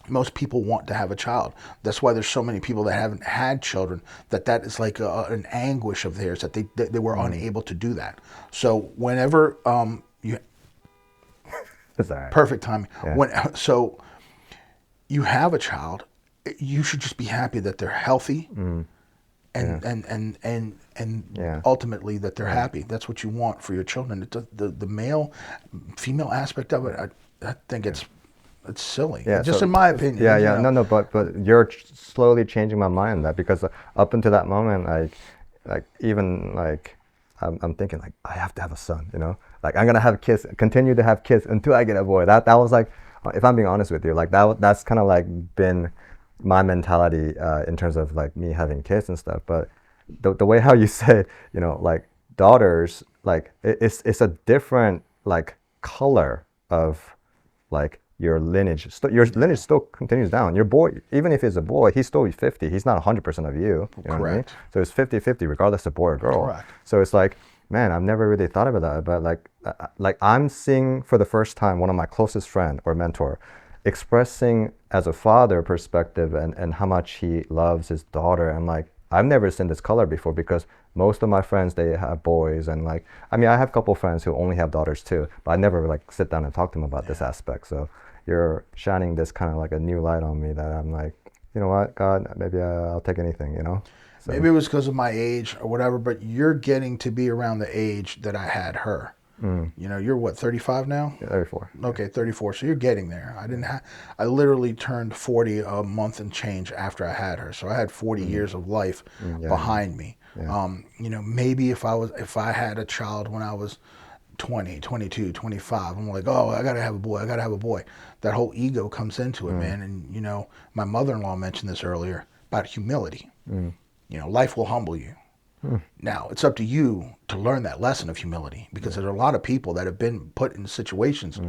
Most people want to have a child. That's why there's so many people that haven't had children. That is like an anguish of theirs, that they were unable to do that. So whenever you, perfect timing. So you have a child, you should just be happy that they're healthy, and ultimately that they're happy. That's what you want for your children. The male, female aspect of it, I think it's silly. Just in my opinion. No, but you're slowly changing my mind on that, because up until that moment, like even like I'm thinking like, I have to have a son, you know, like I'm gonna have kids, continue to have kids until I get a boy. That was like, if I'm being honest with you, like that's kind of like been my mentality in terms of like me having kids and stuff. But the way how you say, you know, like daughters, like it's a different like color of like your lineage. Your lineage still continues down. Your boy, even if he's a boy, he's still 50. He's not 100% of you. You know what I mean? So it's 50-50 regardless of boy or girl. Correct. So it's like, man, I've never really thought about that. But like I'm seeing for the first time one of my closest friend or mentor expressing as a father perspective and how much he loves his daughter. And like, I've never seen this color before, because most of my friends, they have boys, and like, I mean, I have a couple friends who only have daughters too, but I never like sit down and talk to them about this aspect. So you're shining this kind of like a new light on me that I'm like, you know what, God, maybe I'll take anything, you know? So, Maybe it was because of my age or whatever, but you're getting to be around the age that I had her. You know, you're what, 35 now? yeah, 34. Okay, 34. So you're getting there. I literally turned 40 a month and change after I had her. So I had 40 years of life behind me. You know, maybe if I had a child when I was 20, 22, 25, I'm like, oh, I got to have a boy. I got to have a boy. That whole ego comes into it, man. And, you know, my mother-in-law mentioned this earlier about humility. You know, life will humble you. Now, it's up to you to learn that lesson of humility, because there are a lot of people that have been put in situations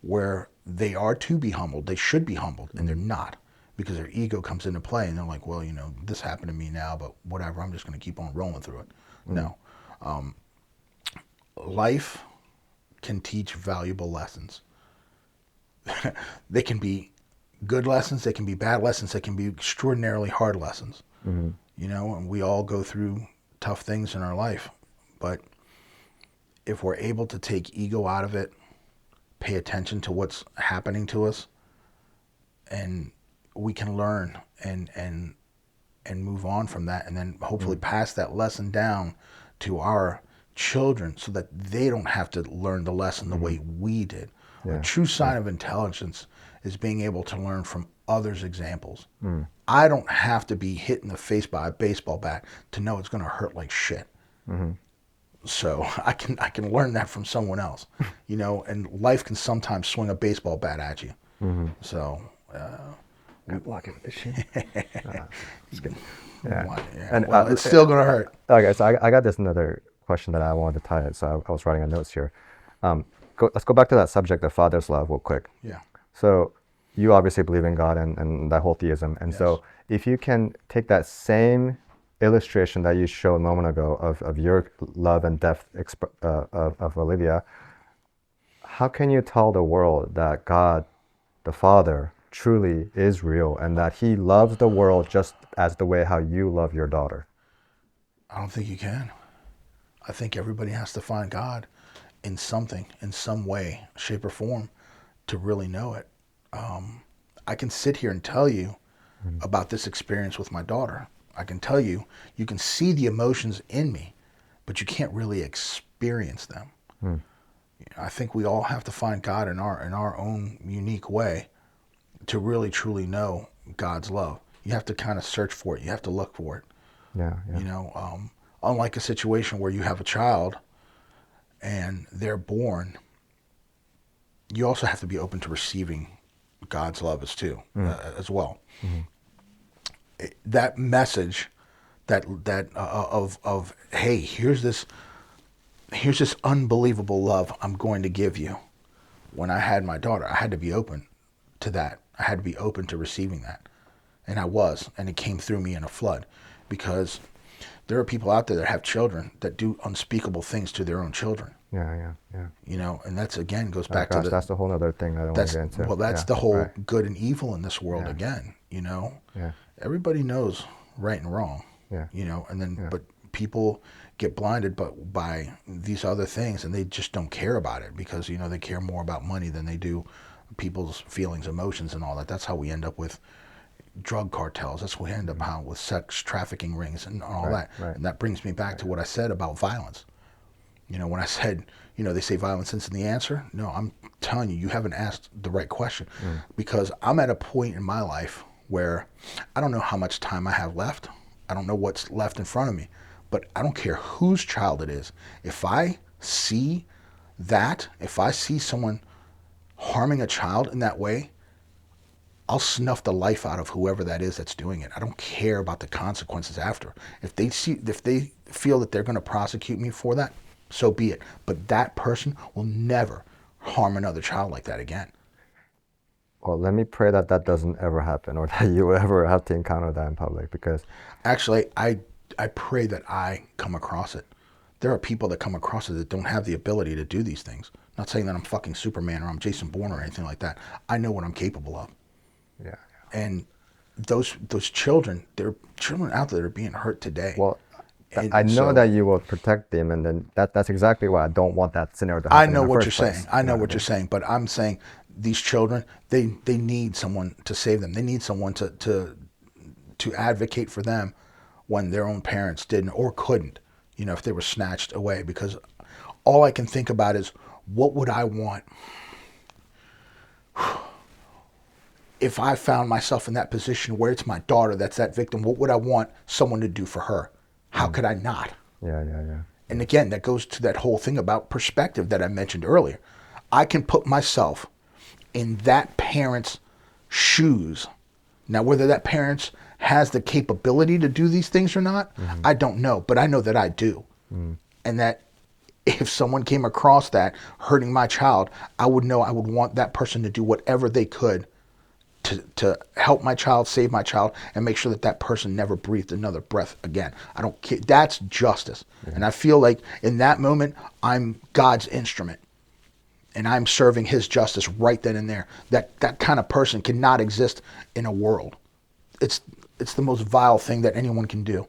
where they are to be humbled. They should be humbled, and they're not, because their ego comes into play, and they're like, well, you know, this happened to me now, but whatever, I'm just going to keep on rolling through it. No. Life can teach valuable lessons. They can be good lessons, they can be bad lessons, they can be extraordinarily hard lessons. You know, and we all go through tough things in our life, but if we're able to take ego out of it, pay attention to what's happening to us, and we can learn and move on from that, and then hopefully pass that lesson down to our children so that they don't have to learn the lesson the way we did. A true sign of intelligence is being able to learn from others' examples. I don't have to be hit in the face by a baseball bat to know it's going to hurt like shit. So I can learn that from someone else, you know, and life can sometimes swing a baseball bat at you. So blocking the shit. and well, it's still going to hurt. Okay, so I got this another question that I wanted to tie it. So I was writing a notes here. Let's go back to that subject of father's love real quick. Yeah. So you obviously believe in God and that whole theism. And so if you can take that same illustration that you showed a moment ago of your love and depth of Olivia, how can you tell the world that God, the Father, truly is real and that he loves the world just as the way how you love your daughter? I don't think you can. I think everybody has to find God in something, in some way, shape, or form to really know it. I can sit here and tell you about this experience with my daughter. I can tell you, you can see the emotions in me, but you can't really experience them. I think we all have to find God in our own unique way to really truly know God's love. You have to kind of search for it. You have to look for it. Yeah. You know, unlike a situation where you have a child and they're born, you also have to be open to receiving God's love as well. That message that of hey, here's this unbelievable love I'm going to give you. When I had my daughter, I had to be open to that. I had to be open to receiving that. And I was, and it came through me in a flood, because there are people out there that have children that do unspeakable things to their own children. Yeah. You know, and that's, again, goes back to that's a whole other thing I don't want to get into. Well, that's the whole good and evil in this world again, you know. Yeah. Everybody knows right and wrong. Yeah. You know, and then but people get blinded by these other things, and they just don't care about it, because, you know, they care more about money than they do people's feelings, emotions, and all that. That's how we end up with drug cartels. That's what we end up with sex trafficking rings and all that. Right. And that brings me back to what I said about violence. You know, when I said, you know, they say violence isn't the answer. No, I'm telling you, you haven't asked the right question, because I'm at a point in my life where I don't know how much time I have left. I don't know what's left in front of me, but I don't care whose child it is. If I see someone harming a child in that way, I'll snuff the life out of whoever that is that's doing it. I don't care about the consequences after. If they feel that they're going to prosecute me for that, so be it. But that person will never harm another child like that again. Well, let me pray that that doesn't ever happen, or that you ever have to encounter that in public, because... Actually, I pray that I come across it. There are people that come across it that don't have the ability to do these things. Not saying that I'm fucking Superman or I'm Jason Bourne or anything like that. I know what I'm capable of. Yeah. And those children, there are children out there that are being hurt today. Well, And I know so- that you will protect them, and then that's exactly why I don't want that scenario to I happen know in the what you're first place. saying. I know You what you're saying, but I'm saying these children, they need someone to save them. They need someone to advocate for them when their own parents didn't or couldn't, you know, if they were snatched away. Because all I can think about is, what would I want if I found myself in that position where it's my daughter that's that victim? What would I want someone to do for her? How could I not? Yeah. And again, that goes to that whole thing about perspective that I mentioned earlier. I can put myself in that parent's shoes. Now, whether that parent has the capability to do these things or not, I don't know. But I know that I do. And that if someone came across that hurting my child, I would know I would want that person to do whatever they could to help my child, save my child, and make sure that that person never breathed another breath again. I don't care. That's justice. And I feel like in that moment, I'm God's instrument. And I'm serving his justice right then and there. That kind of person cannot exist in a world. It's the most vile thing that anyone can do.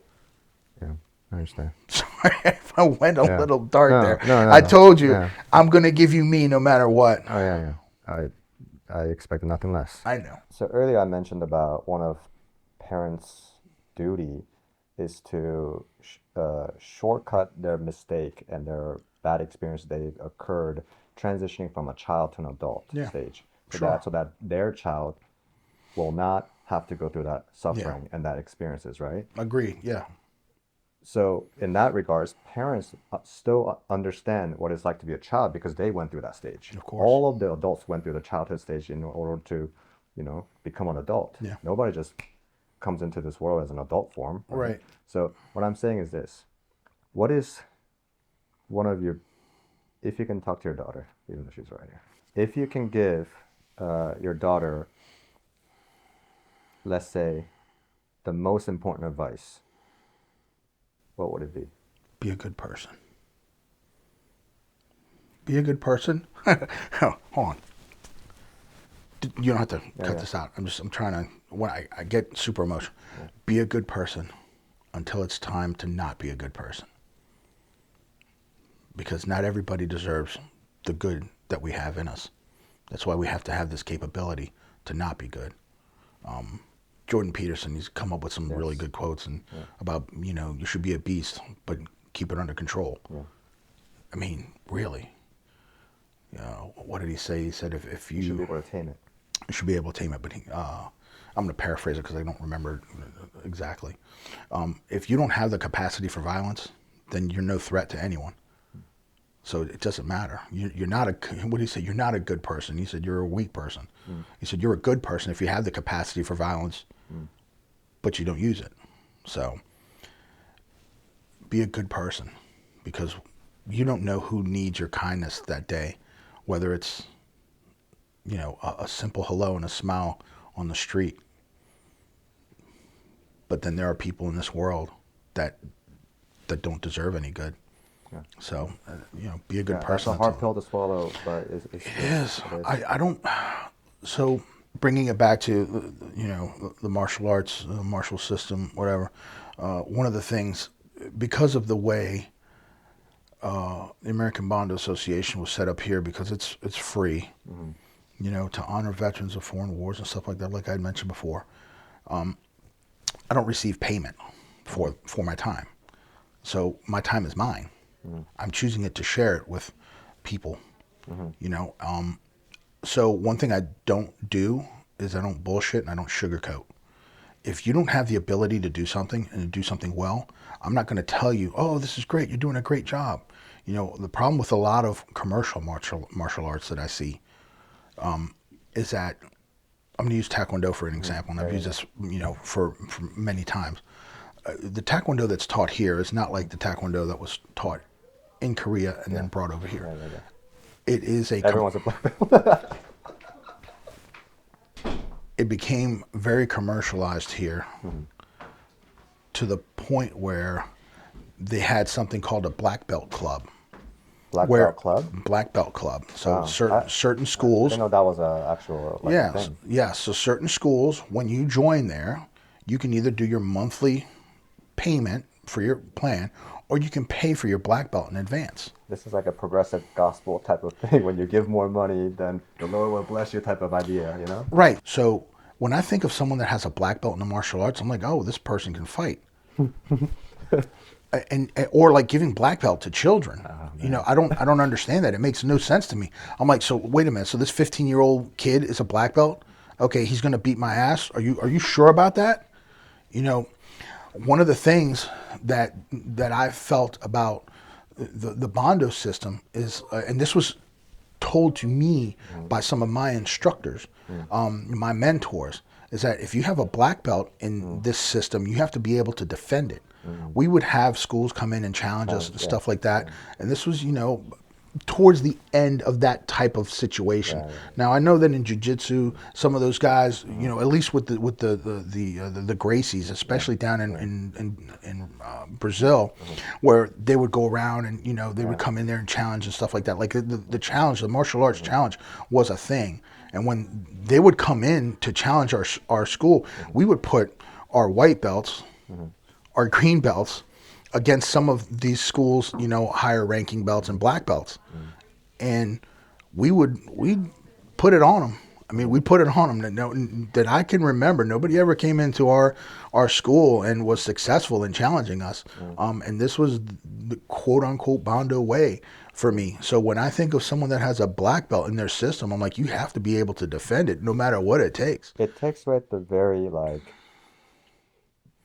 Yeah, I understand. Sorry if I went a little dark there. No, I told you, yeah. I'm going to give you me no matter what. Oh yeah. I expected nothing less. I know. So earlier I mentioned about one of parents' duty is to shortcut their mistake and their bad experience they've occurred transitioning from a child to an adult stage. So that their child will not have to go through that suffering and that experiences, right? Agreed, yeah. So in that regards, parents still understand what it's like to be a child because they went through that stage. Of course. All of the adults went through the childhood stage in order to, become an adult. Yeah. Nobody just comes into this world as an adult form. Right. So what I'm saying is this. What is one of your, if you can talk to your daughter, even though she's right here, if you can give your daughter, let's say, the most important advice, what would it be? Be a good person. Be a good person. Hold on. You don't have to cut this out. I'm trying to, when I get super emotional. Yeah. Be a good person until it's time to not be a good person. Because not everybody deserves the good that we have in us. That's why we have to have this capability to not be good. Jordan Peterson, he's come up with some really good quotes about, you should be a beast, but keep it under control. Yeah. I mean, really. What did he say? He said if you should be able to tame it. You should be able to tame it, but I'm going to paraphrase it because I don't remember exactly. If you don't have the capacity for violence, then you're no threat to anyone. So it doesn't matter. You're not what did he say? You're not a good person. He said you're a weak person. He said you're a good person if you have the capacity for violence, but you don't use it. So be a good person because you don't know who needs your kindness that day, whether it's, a simple hello and a smile on the street. But then there are people in this world that don't deserve any good. Yeah. So, be a good person. It's a hard pill to swallow, but it is. I don't. So, bringing it back to, the martial arts, martial system, whatever. One of the things, because of the way the American Bando Association was set up here, because it's free, to honor veterans of foreign wars and stuff like that, like I had mentioned before. I don't receive payment for my time. So my time is mine. I'm choosing it to share it with people, So one thing I don't do is I don't bullshit and I don't sugarcoat. If you don't have the ability to do something and to do something well, I'm not going to tell you, oh, this is great, you're doing a great job. The problem with a lot of commercial martial arts that I see is that, I'm going to use Taekwondo for an example, and I've used this, for many times. The Taekwondo that's taught here is not like the Taekwondo that was taught in Korea and then brought over here. It is everyone's a black belt. It became very commercialized here to the point where they had something called a black belt club. Black where Belt Club? Black Belt Club. So Wow. certain I schools. didn't know that was a actual like, Yeah, thing. yeah. So certain schools, when you join there, you can either do your monthly payment for your plan, or you can pay for your black belt in advance. This is like a progressive gospel type of thing. When you give more money, then the Lord will bless you type of idea, you know? Right. So when I think of someone that has a black belt in the martial arts, I'm like, oh, this person can fight. and or like giving black belt to children. You know, I don't understand that. It makes no sense to me. I'm like, so wait a minute. So this 15-year-old kid is a black belt? Okay, he's going to beat my ass. Are you sure about that? You know, one of the things that I felt about the Bando system is, and this was told to me by some of my instructors, my mentors, is that if you have a black belt in this system, you have to be able to defend it. We would have schools come in and challenge us and stuff like that. And this was, you know, towards the end of that type of situation. Now I know that in jiu-jitsu, some of those guys, you know, at least with the Gracies, especially down in Brazil, where they would go around and, you know, they would come in there and challenge and stuff like that. Like the challenge, the martial arts challenge was a thing. And when they would come in to challenge our school, we would put our white belts, our green belts, against some of these schools, you know, higher ranking belts and black belts. And we'd put it on them. I mean, we put it on them. That I can remember, nobody ever came into our school and was successful in challenging us. And this was the quote unquote Bando way for me. So when I think of someone that has a black belt in their system, I'm like, you have to be able to defend it no matter what it takes. It takes away the very like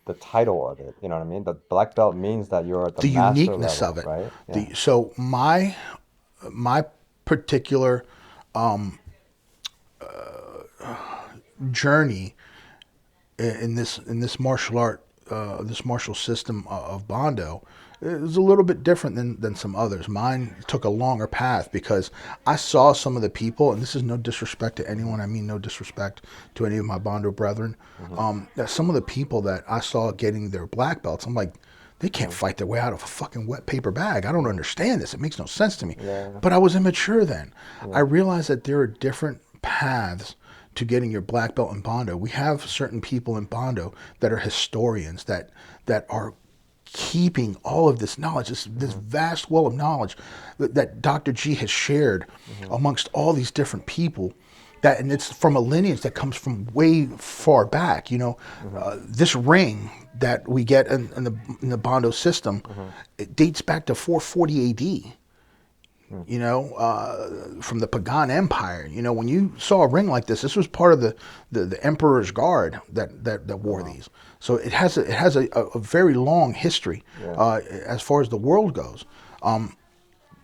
the title of it. You know what I mean? The black belt means that you're at the master uniqueness level, of it. right? Yeah. So my particular journey in this martial art, this martial system of Bando, is a little bit different than some others. Mine took a longer path because I saw some of the people, and this is no disrespect to anyone. I mean no disrespect to any of my Bando brethren. That some of the people that I saw getting their black belts, I'm like, they can't fight their way out of a fucking wet paper bag. I don't understand this. It makes no sense to me. But I was immature then. I realized that there are different paths to getting your black belt in Bando. We have certain people in Bando that are historians that are keeping all of this knowledge, this vast well of knowledge that Dr. G has shared amongst all these different people. And it's from a lineage that comes from way far back. You know, this ring that we get in the Bando system, it dates back to 440 AD. You know, from the Pagan Empire. You know, when you saw a ring like this was part of the Emperor's Guard that wore these. So it has a very long history as far as the world goes.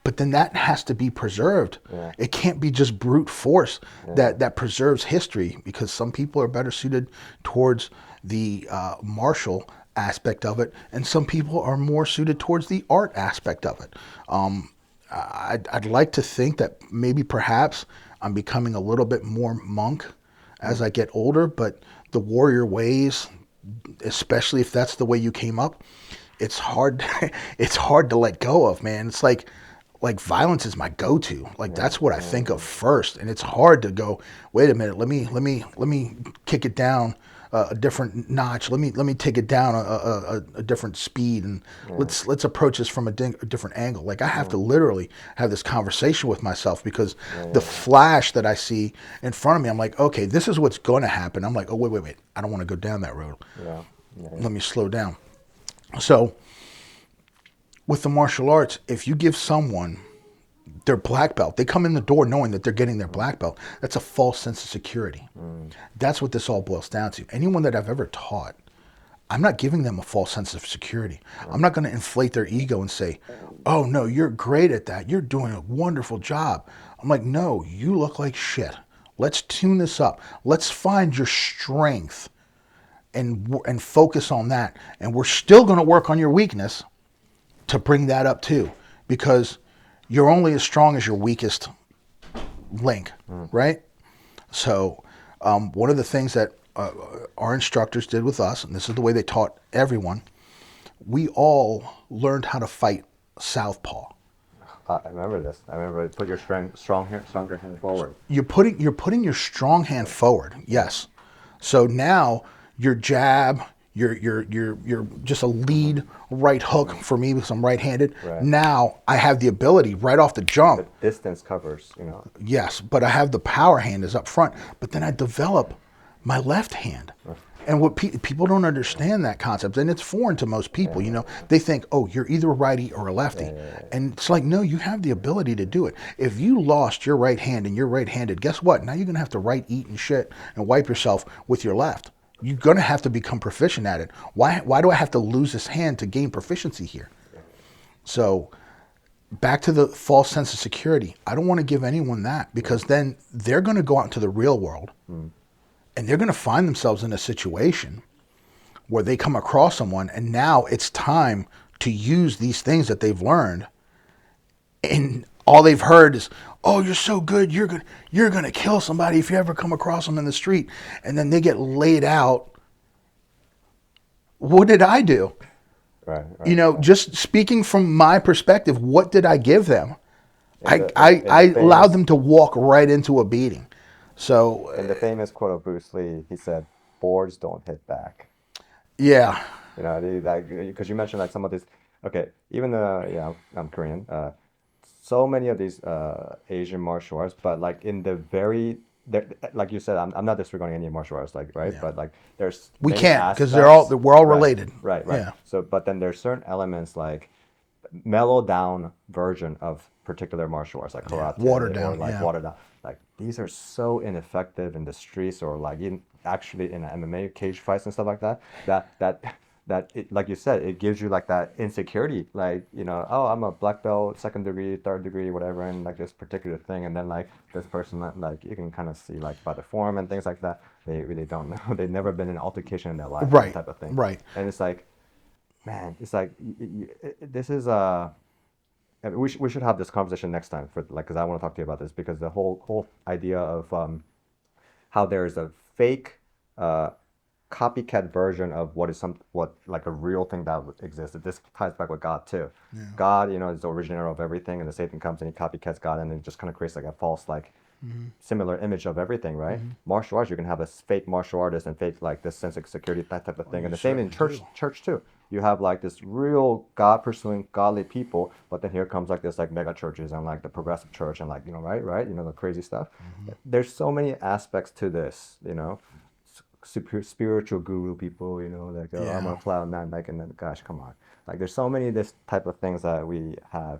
But then that has to be preserved. It can't be just brute force that preserves history, because some people are better suited towards the martial aspect of it, and some people are more suited towards the art aspect of it. I'd like to think that maybe perhaps I'm becoming a little bit more monk as I get older, but the warrior ways, especially if that's the way you came up, it's hard it's hard to let go of, man. It's like violence is my go-to. Like that's what I think of first, and it's hard to go, wait a minute, let me kick it down a different notch. Let me take it down a different speed, and let's approach this from a different angle. Like I have to literally have this conversation with myself, because the flash that I see in front of me, I'm like, okay, this is what's going to happen. I'm like, oh wait, I don't want to go down that road. Let me slow down. So with the martial arts, if you give someone their black belt, they come in the door knowing that they're getting their black belt. That's a false sense of security. That's what this all boils down to. Anyone that I've ever taught, I'm not giving them a false sense of security. I'm not going to inflate their ego and say, oh no, you're great at that. You're doing a wonderful job. I'm like, no, you look like shit. Let's tune this up. Let's find your strength and focus on that. And we're still going to work on your weakness to bring that up too, because you're only as strong as your weakest link, right? So one of the things that our instructors did with us, and this is the way they taught everyone, we all learned how to fight southpaw. I remember this. I remember put your stronger hand forward. You're putting your strong hand forward. Yes. So now your jab, you're just a lead right hook for me because I'm right-handed. Right. Now I have the ability right off the jump. The distance covers, you know. Yes, but I have the power hand is up front. But then I develop my left hand. And what people don't understand that concept, and it's foreign to most people. You know, they think, oh, you're either a righty or a lefty, and it's like, no, you have the ability to do it. If you lost your right hand and you're right-handed, guess what? Now you're gonna have to eat and shit and wipe yourself with your left. You're gonna have to become proficient at it. Why do I have to lose this hand to gain proficiency here? So back to the false sense of security. I don't want to give anyone that, because then they're going to go out into the real world and they're going to find themselves in a situation where they come across someone, and now it's time to use these things that they've learned, and all they've heard is, oh, you're so good, you're going to kill somebody if you ever come across them in the street. And then they get laid out. What did I do? Right. You know, just speaking from my perspective, what did I give them? I allowed them to walk right into a beating. So in the famous quote of Bruce Lee, he said, "Boards don't hit back." yeah, You know, because you mentioned like some of this. Okay, even I'm Korean. So many of these Asian martial arts, but like in the very, like you said, I'm not disregarding any martial arts, like right, but like there's we many can't, because we're aspects- all right, related. Right. Yeah. So, but then there's certain elements like mellowed down version of particular martial arts, like karate, Watered or down, like yeah. watered down. Like these are so ineffective in the streets, or like actually in MMA cage fights and stuff like that. That it, like you said, it gives you like that insecurity, like, you know, oh, I'm a black belt, 2nd degree, 3rd degree, whatever, and like this particular thing, and then like this person, like you can kind of see like by the form and things like that, they really don't know. They've never been in an altercation in their life, Right, type of thing. right. And it's like, man, it's like this is we should have this conversation next time, for like, because I want to talk to you about this, because the whole idea of how there is a fake copycat version of what like a real thing that existed. This ties back with God too. Yeah. God, you know, is the originator of everything, and the Satan comes and he copycats God, and it just kind of creates like a false, like similar image of everything, right? Martial arts, you can have a fake martial artist and fake like this sense of security, that type of thing. And the same in church too. You have like this real God pursuing godly people, but then here comes like this like mega churches and like the progressive church and like, you know, right, you know, the crazy stuff. There's so many aspects to this, you know. Spiritual guru people, you know, like, oh, I'm on cloud nine, like, and then, gosh, come on, like, there's so many this type of things that we have,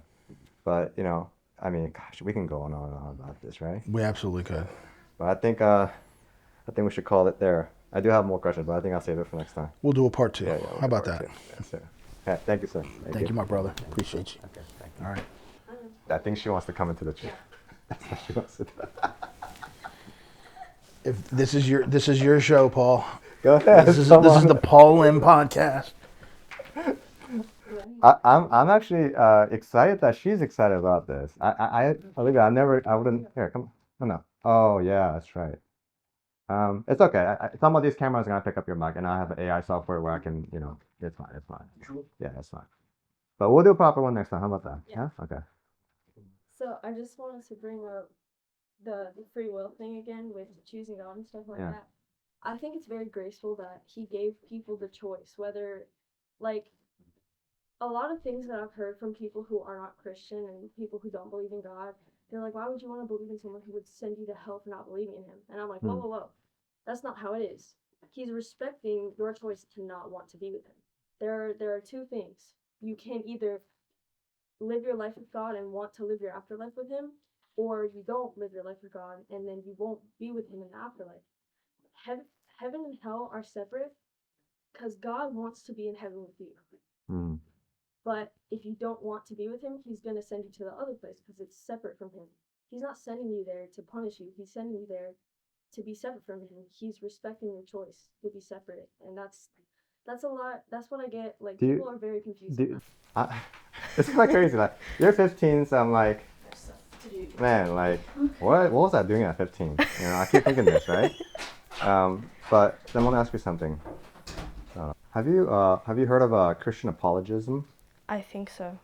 but you know, I mean, gosh, we can go on and on about this, right? We absolutely could. But I think we should call it there. I do have more questions, but I think I'll save it for next time. We'll do a part 2. We'll How do about part that? 2. Yes, sir. Yeah, thank you, sir. Thank you, my brother. Appreciate you. Okay, thank you. All right. I think she wants to come into the chair. That's what she wants to do. If this is your show, Paul. Go ahead. This is the Paul Lim podcast. I'm actually excited that she's excited about this. Olivia, I wouldn't. Here, come on. No. Oh yeah, that's right. It's okay. Some of these cameras are gonna pick up your mic, and I have an AI software where I can, you know, it's fine. Yeah, it's fine. But we'll do a proper one next time. How about that? Yeah. Okay. So I just wanted to bring up the free will thing again with choosing God and stuff like that. I think it's very graceful that he gave people the choice, whether, like, a lot of things that I've heard from people who are not Christian and people who don't believe in God, they're like, why would you want to believe in someone who would send you to hell for not believing in him? And I'm like, whoa. That's not how it is. He's respecting your choice to not want to be with him. There are two things. You can either live your life with God and want to live your afterlife with him, or you don't live your life with God and then you won't be with him in the afterlife. Heaven and hell are separate because God wants to be in heaven with you. But if you don't want to be with him, he's going to send you to the other place because it's separate from him. He's not sending you there to punish you. He's sending you there to be separate from him. He's respecting your choice to be separate. And that's a lot. That's what I get. Like, people are very confused. It's like crazy. Like, you're 15, so I'm like, man, like, what was I doing at 15? You know, I keep thinking this, right? But I want to ask you something. Have you heard of Christian apologism? I think so.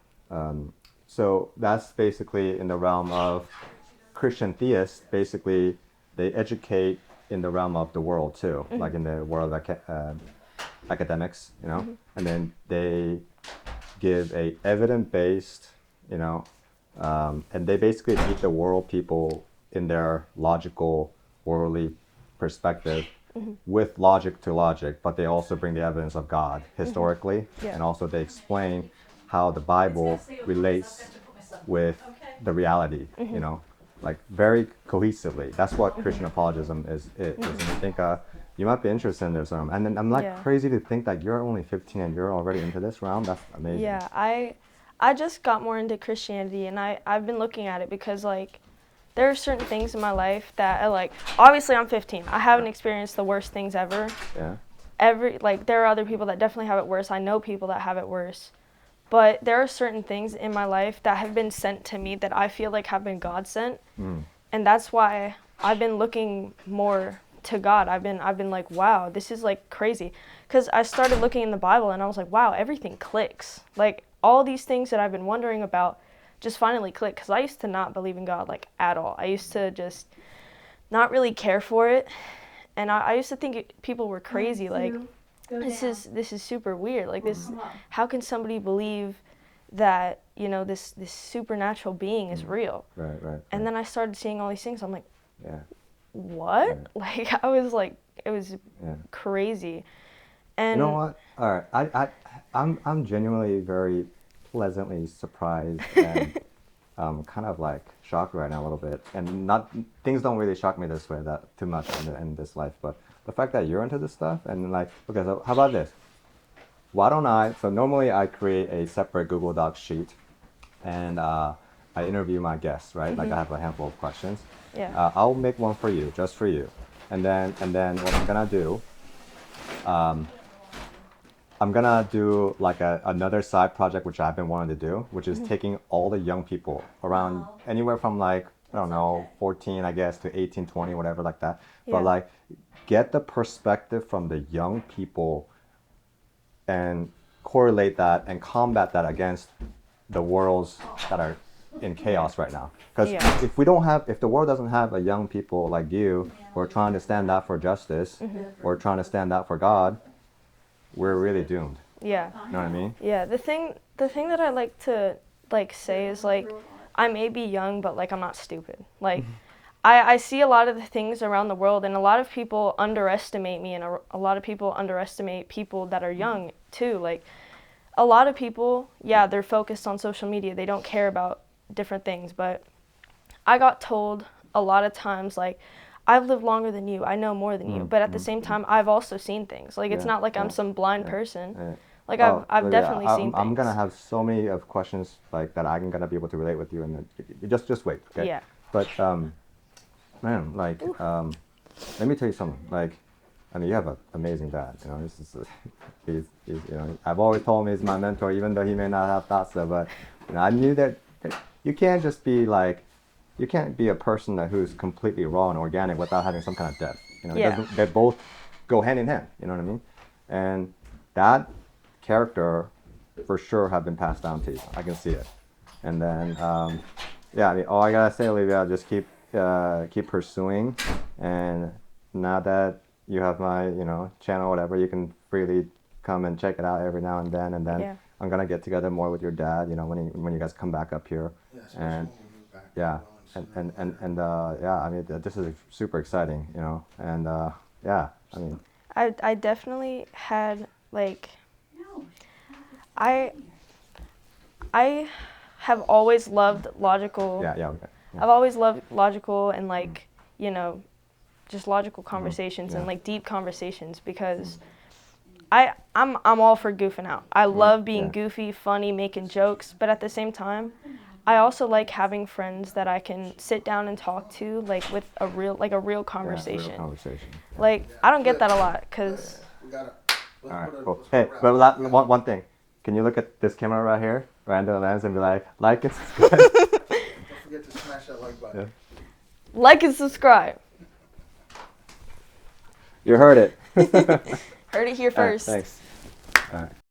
So that's basically in the realm of Christian theists. Basically, they educate in the realm of the world too, like in the world of academics, you know, and then they give a evidence-based, you know, and they basically meet the world people in their logical, worldly perspective with logic to logic, but they also bring the evidence of God historically, and also they explain how the Bible relates with the reality, you know, like very cohesively. That's what Christian apologism is. And I think you might be interested in this, and then I'm like crazy to think that you're only 15 and you're already into this realm. That's amazing. Yeah, I just got more into Christianity, and I've been looking at it because, like, there are certain things in my life that, like, obviously I'm 15. I haven't experienced the worst things ever. Yeah. There are other people that definitely have it worse. I know people that have it worse. But there are certain things in my life that have been sent to me that I feel like have been God sent. And that's why I've been looking more to God. I've been like, wow, this is like crazy. Because I started looking in the Bible and I was like, wow, everything clicks. Like, all these things that I've been wondering about just finally click, because I used to not believe in God, like, at all. I used to just not really care for it, and I used to think people were crazy, like, this is super weird, like, this, how can somebody believe that, you know, this supernatural being is real? Right. And then I started seeing all these things. I'm like, Yeah. what? Yeah. Like, I was like, it was crazy. And You know what? All right, I'm genuinely very pleasantly surprised and kind of like shocked right now a little bit. And not things don't really shock me this way that too much in this life, but the fact that you're into this stuff and like, okay, so how about this? Why don't so normally I create a separate Google Docs sheet and I interview my guests, right? Like I have a handful of questions. Yeah. I'll make one for you, just for you. And then what I'm gonna do, I'm gonna do like another side project which I've been wanting to do, which is taking all the young people around anywhere from like, I don't know, 14, I guess, to 18, 20, whatever like that. Yeah. But like get the perspective from the young people and correlate that and combat that against the worlds that are in chaos right now. Because if the world doesn't have a young people like you who are trying to stand out for justice or trying to stand out for God, we're really doomed. Yeah. You know what I mean? Yeah, the thing that I like to like say is like, I may be young, but like I'm not stupid. Like, I see a lot of the things around the world, and a lot of people underestimate me, and a lot of people underestimate people that are young too. Like, a lot of people, they're focused on social media. They don't care about different things, but I got told a lot of times, like, I've lived longer than you, I know more than you, but at the same time, I've also seen things. Like, it's not like I'm some blind person. Like, I've definitely seen things. I'm gonna have so many of questions like that I'm gonna be able to relate with you, and just wait, okay? Yeah. But man, like, let me tell you something. Like, I mean, you have an amazing dad. You know, he's you know, I've always told him he's my mentor, even though he may not have thought so. But you know, I knew that you can't just be like. You can't be a person who's completely raw and organic without having some kind of depth. You know, they both go hand in hand. You know what I mean? And that character, for sure, have been passed down to you. I can see it. And then, I mean, all I gotta say, Olivia, just keep pursuing. And now that you have my, you know, channel, whatever, you can freely come and check it out every now and then. And then I'm gonna get together more with your dad. You know, when you guys come back up here. And yeah. And I mean, this is super exciting, you know, and I mean, I definitely had like, I have always loved logical. Okay. I've always loved logical and like, you know, just logical conversations and like deep conversations, because I'm all for goofing out. I love being goofy, funny, making jokes, but at the same time, I also like having friends that I can sit down and talk to, like with a real conversation. Real conversation. Like, I don't get that a lot, cause. All right, cool. Hey, but one thing, can you look at this camera right here, right under the lens, and be like and subscribe? Don't forget to smash that like button. Like and subscribe. You heard it. Heard it here first. Thanks. All right.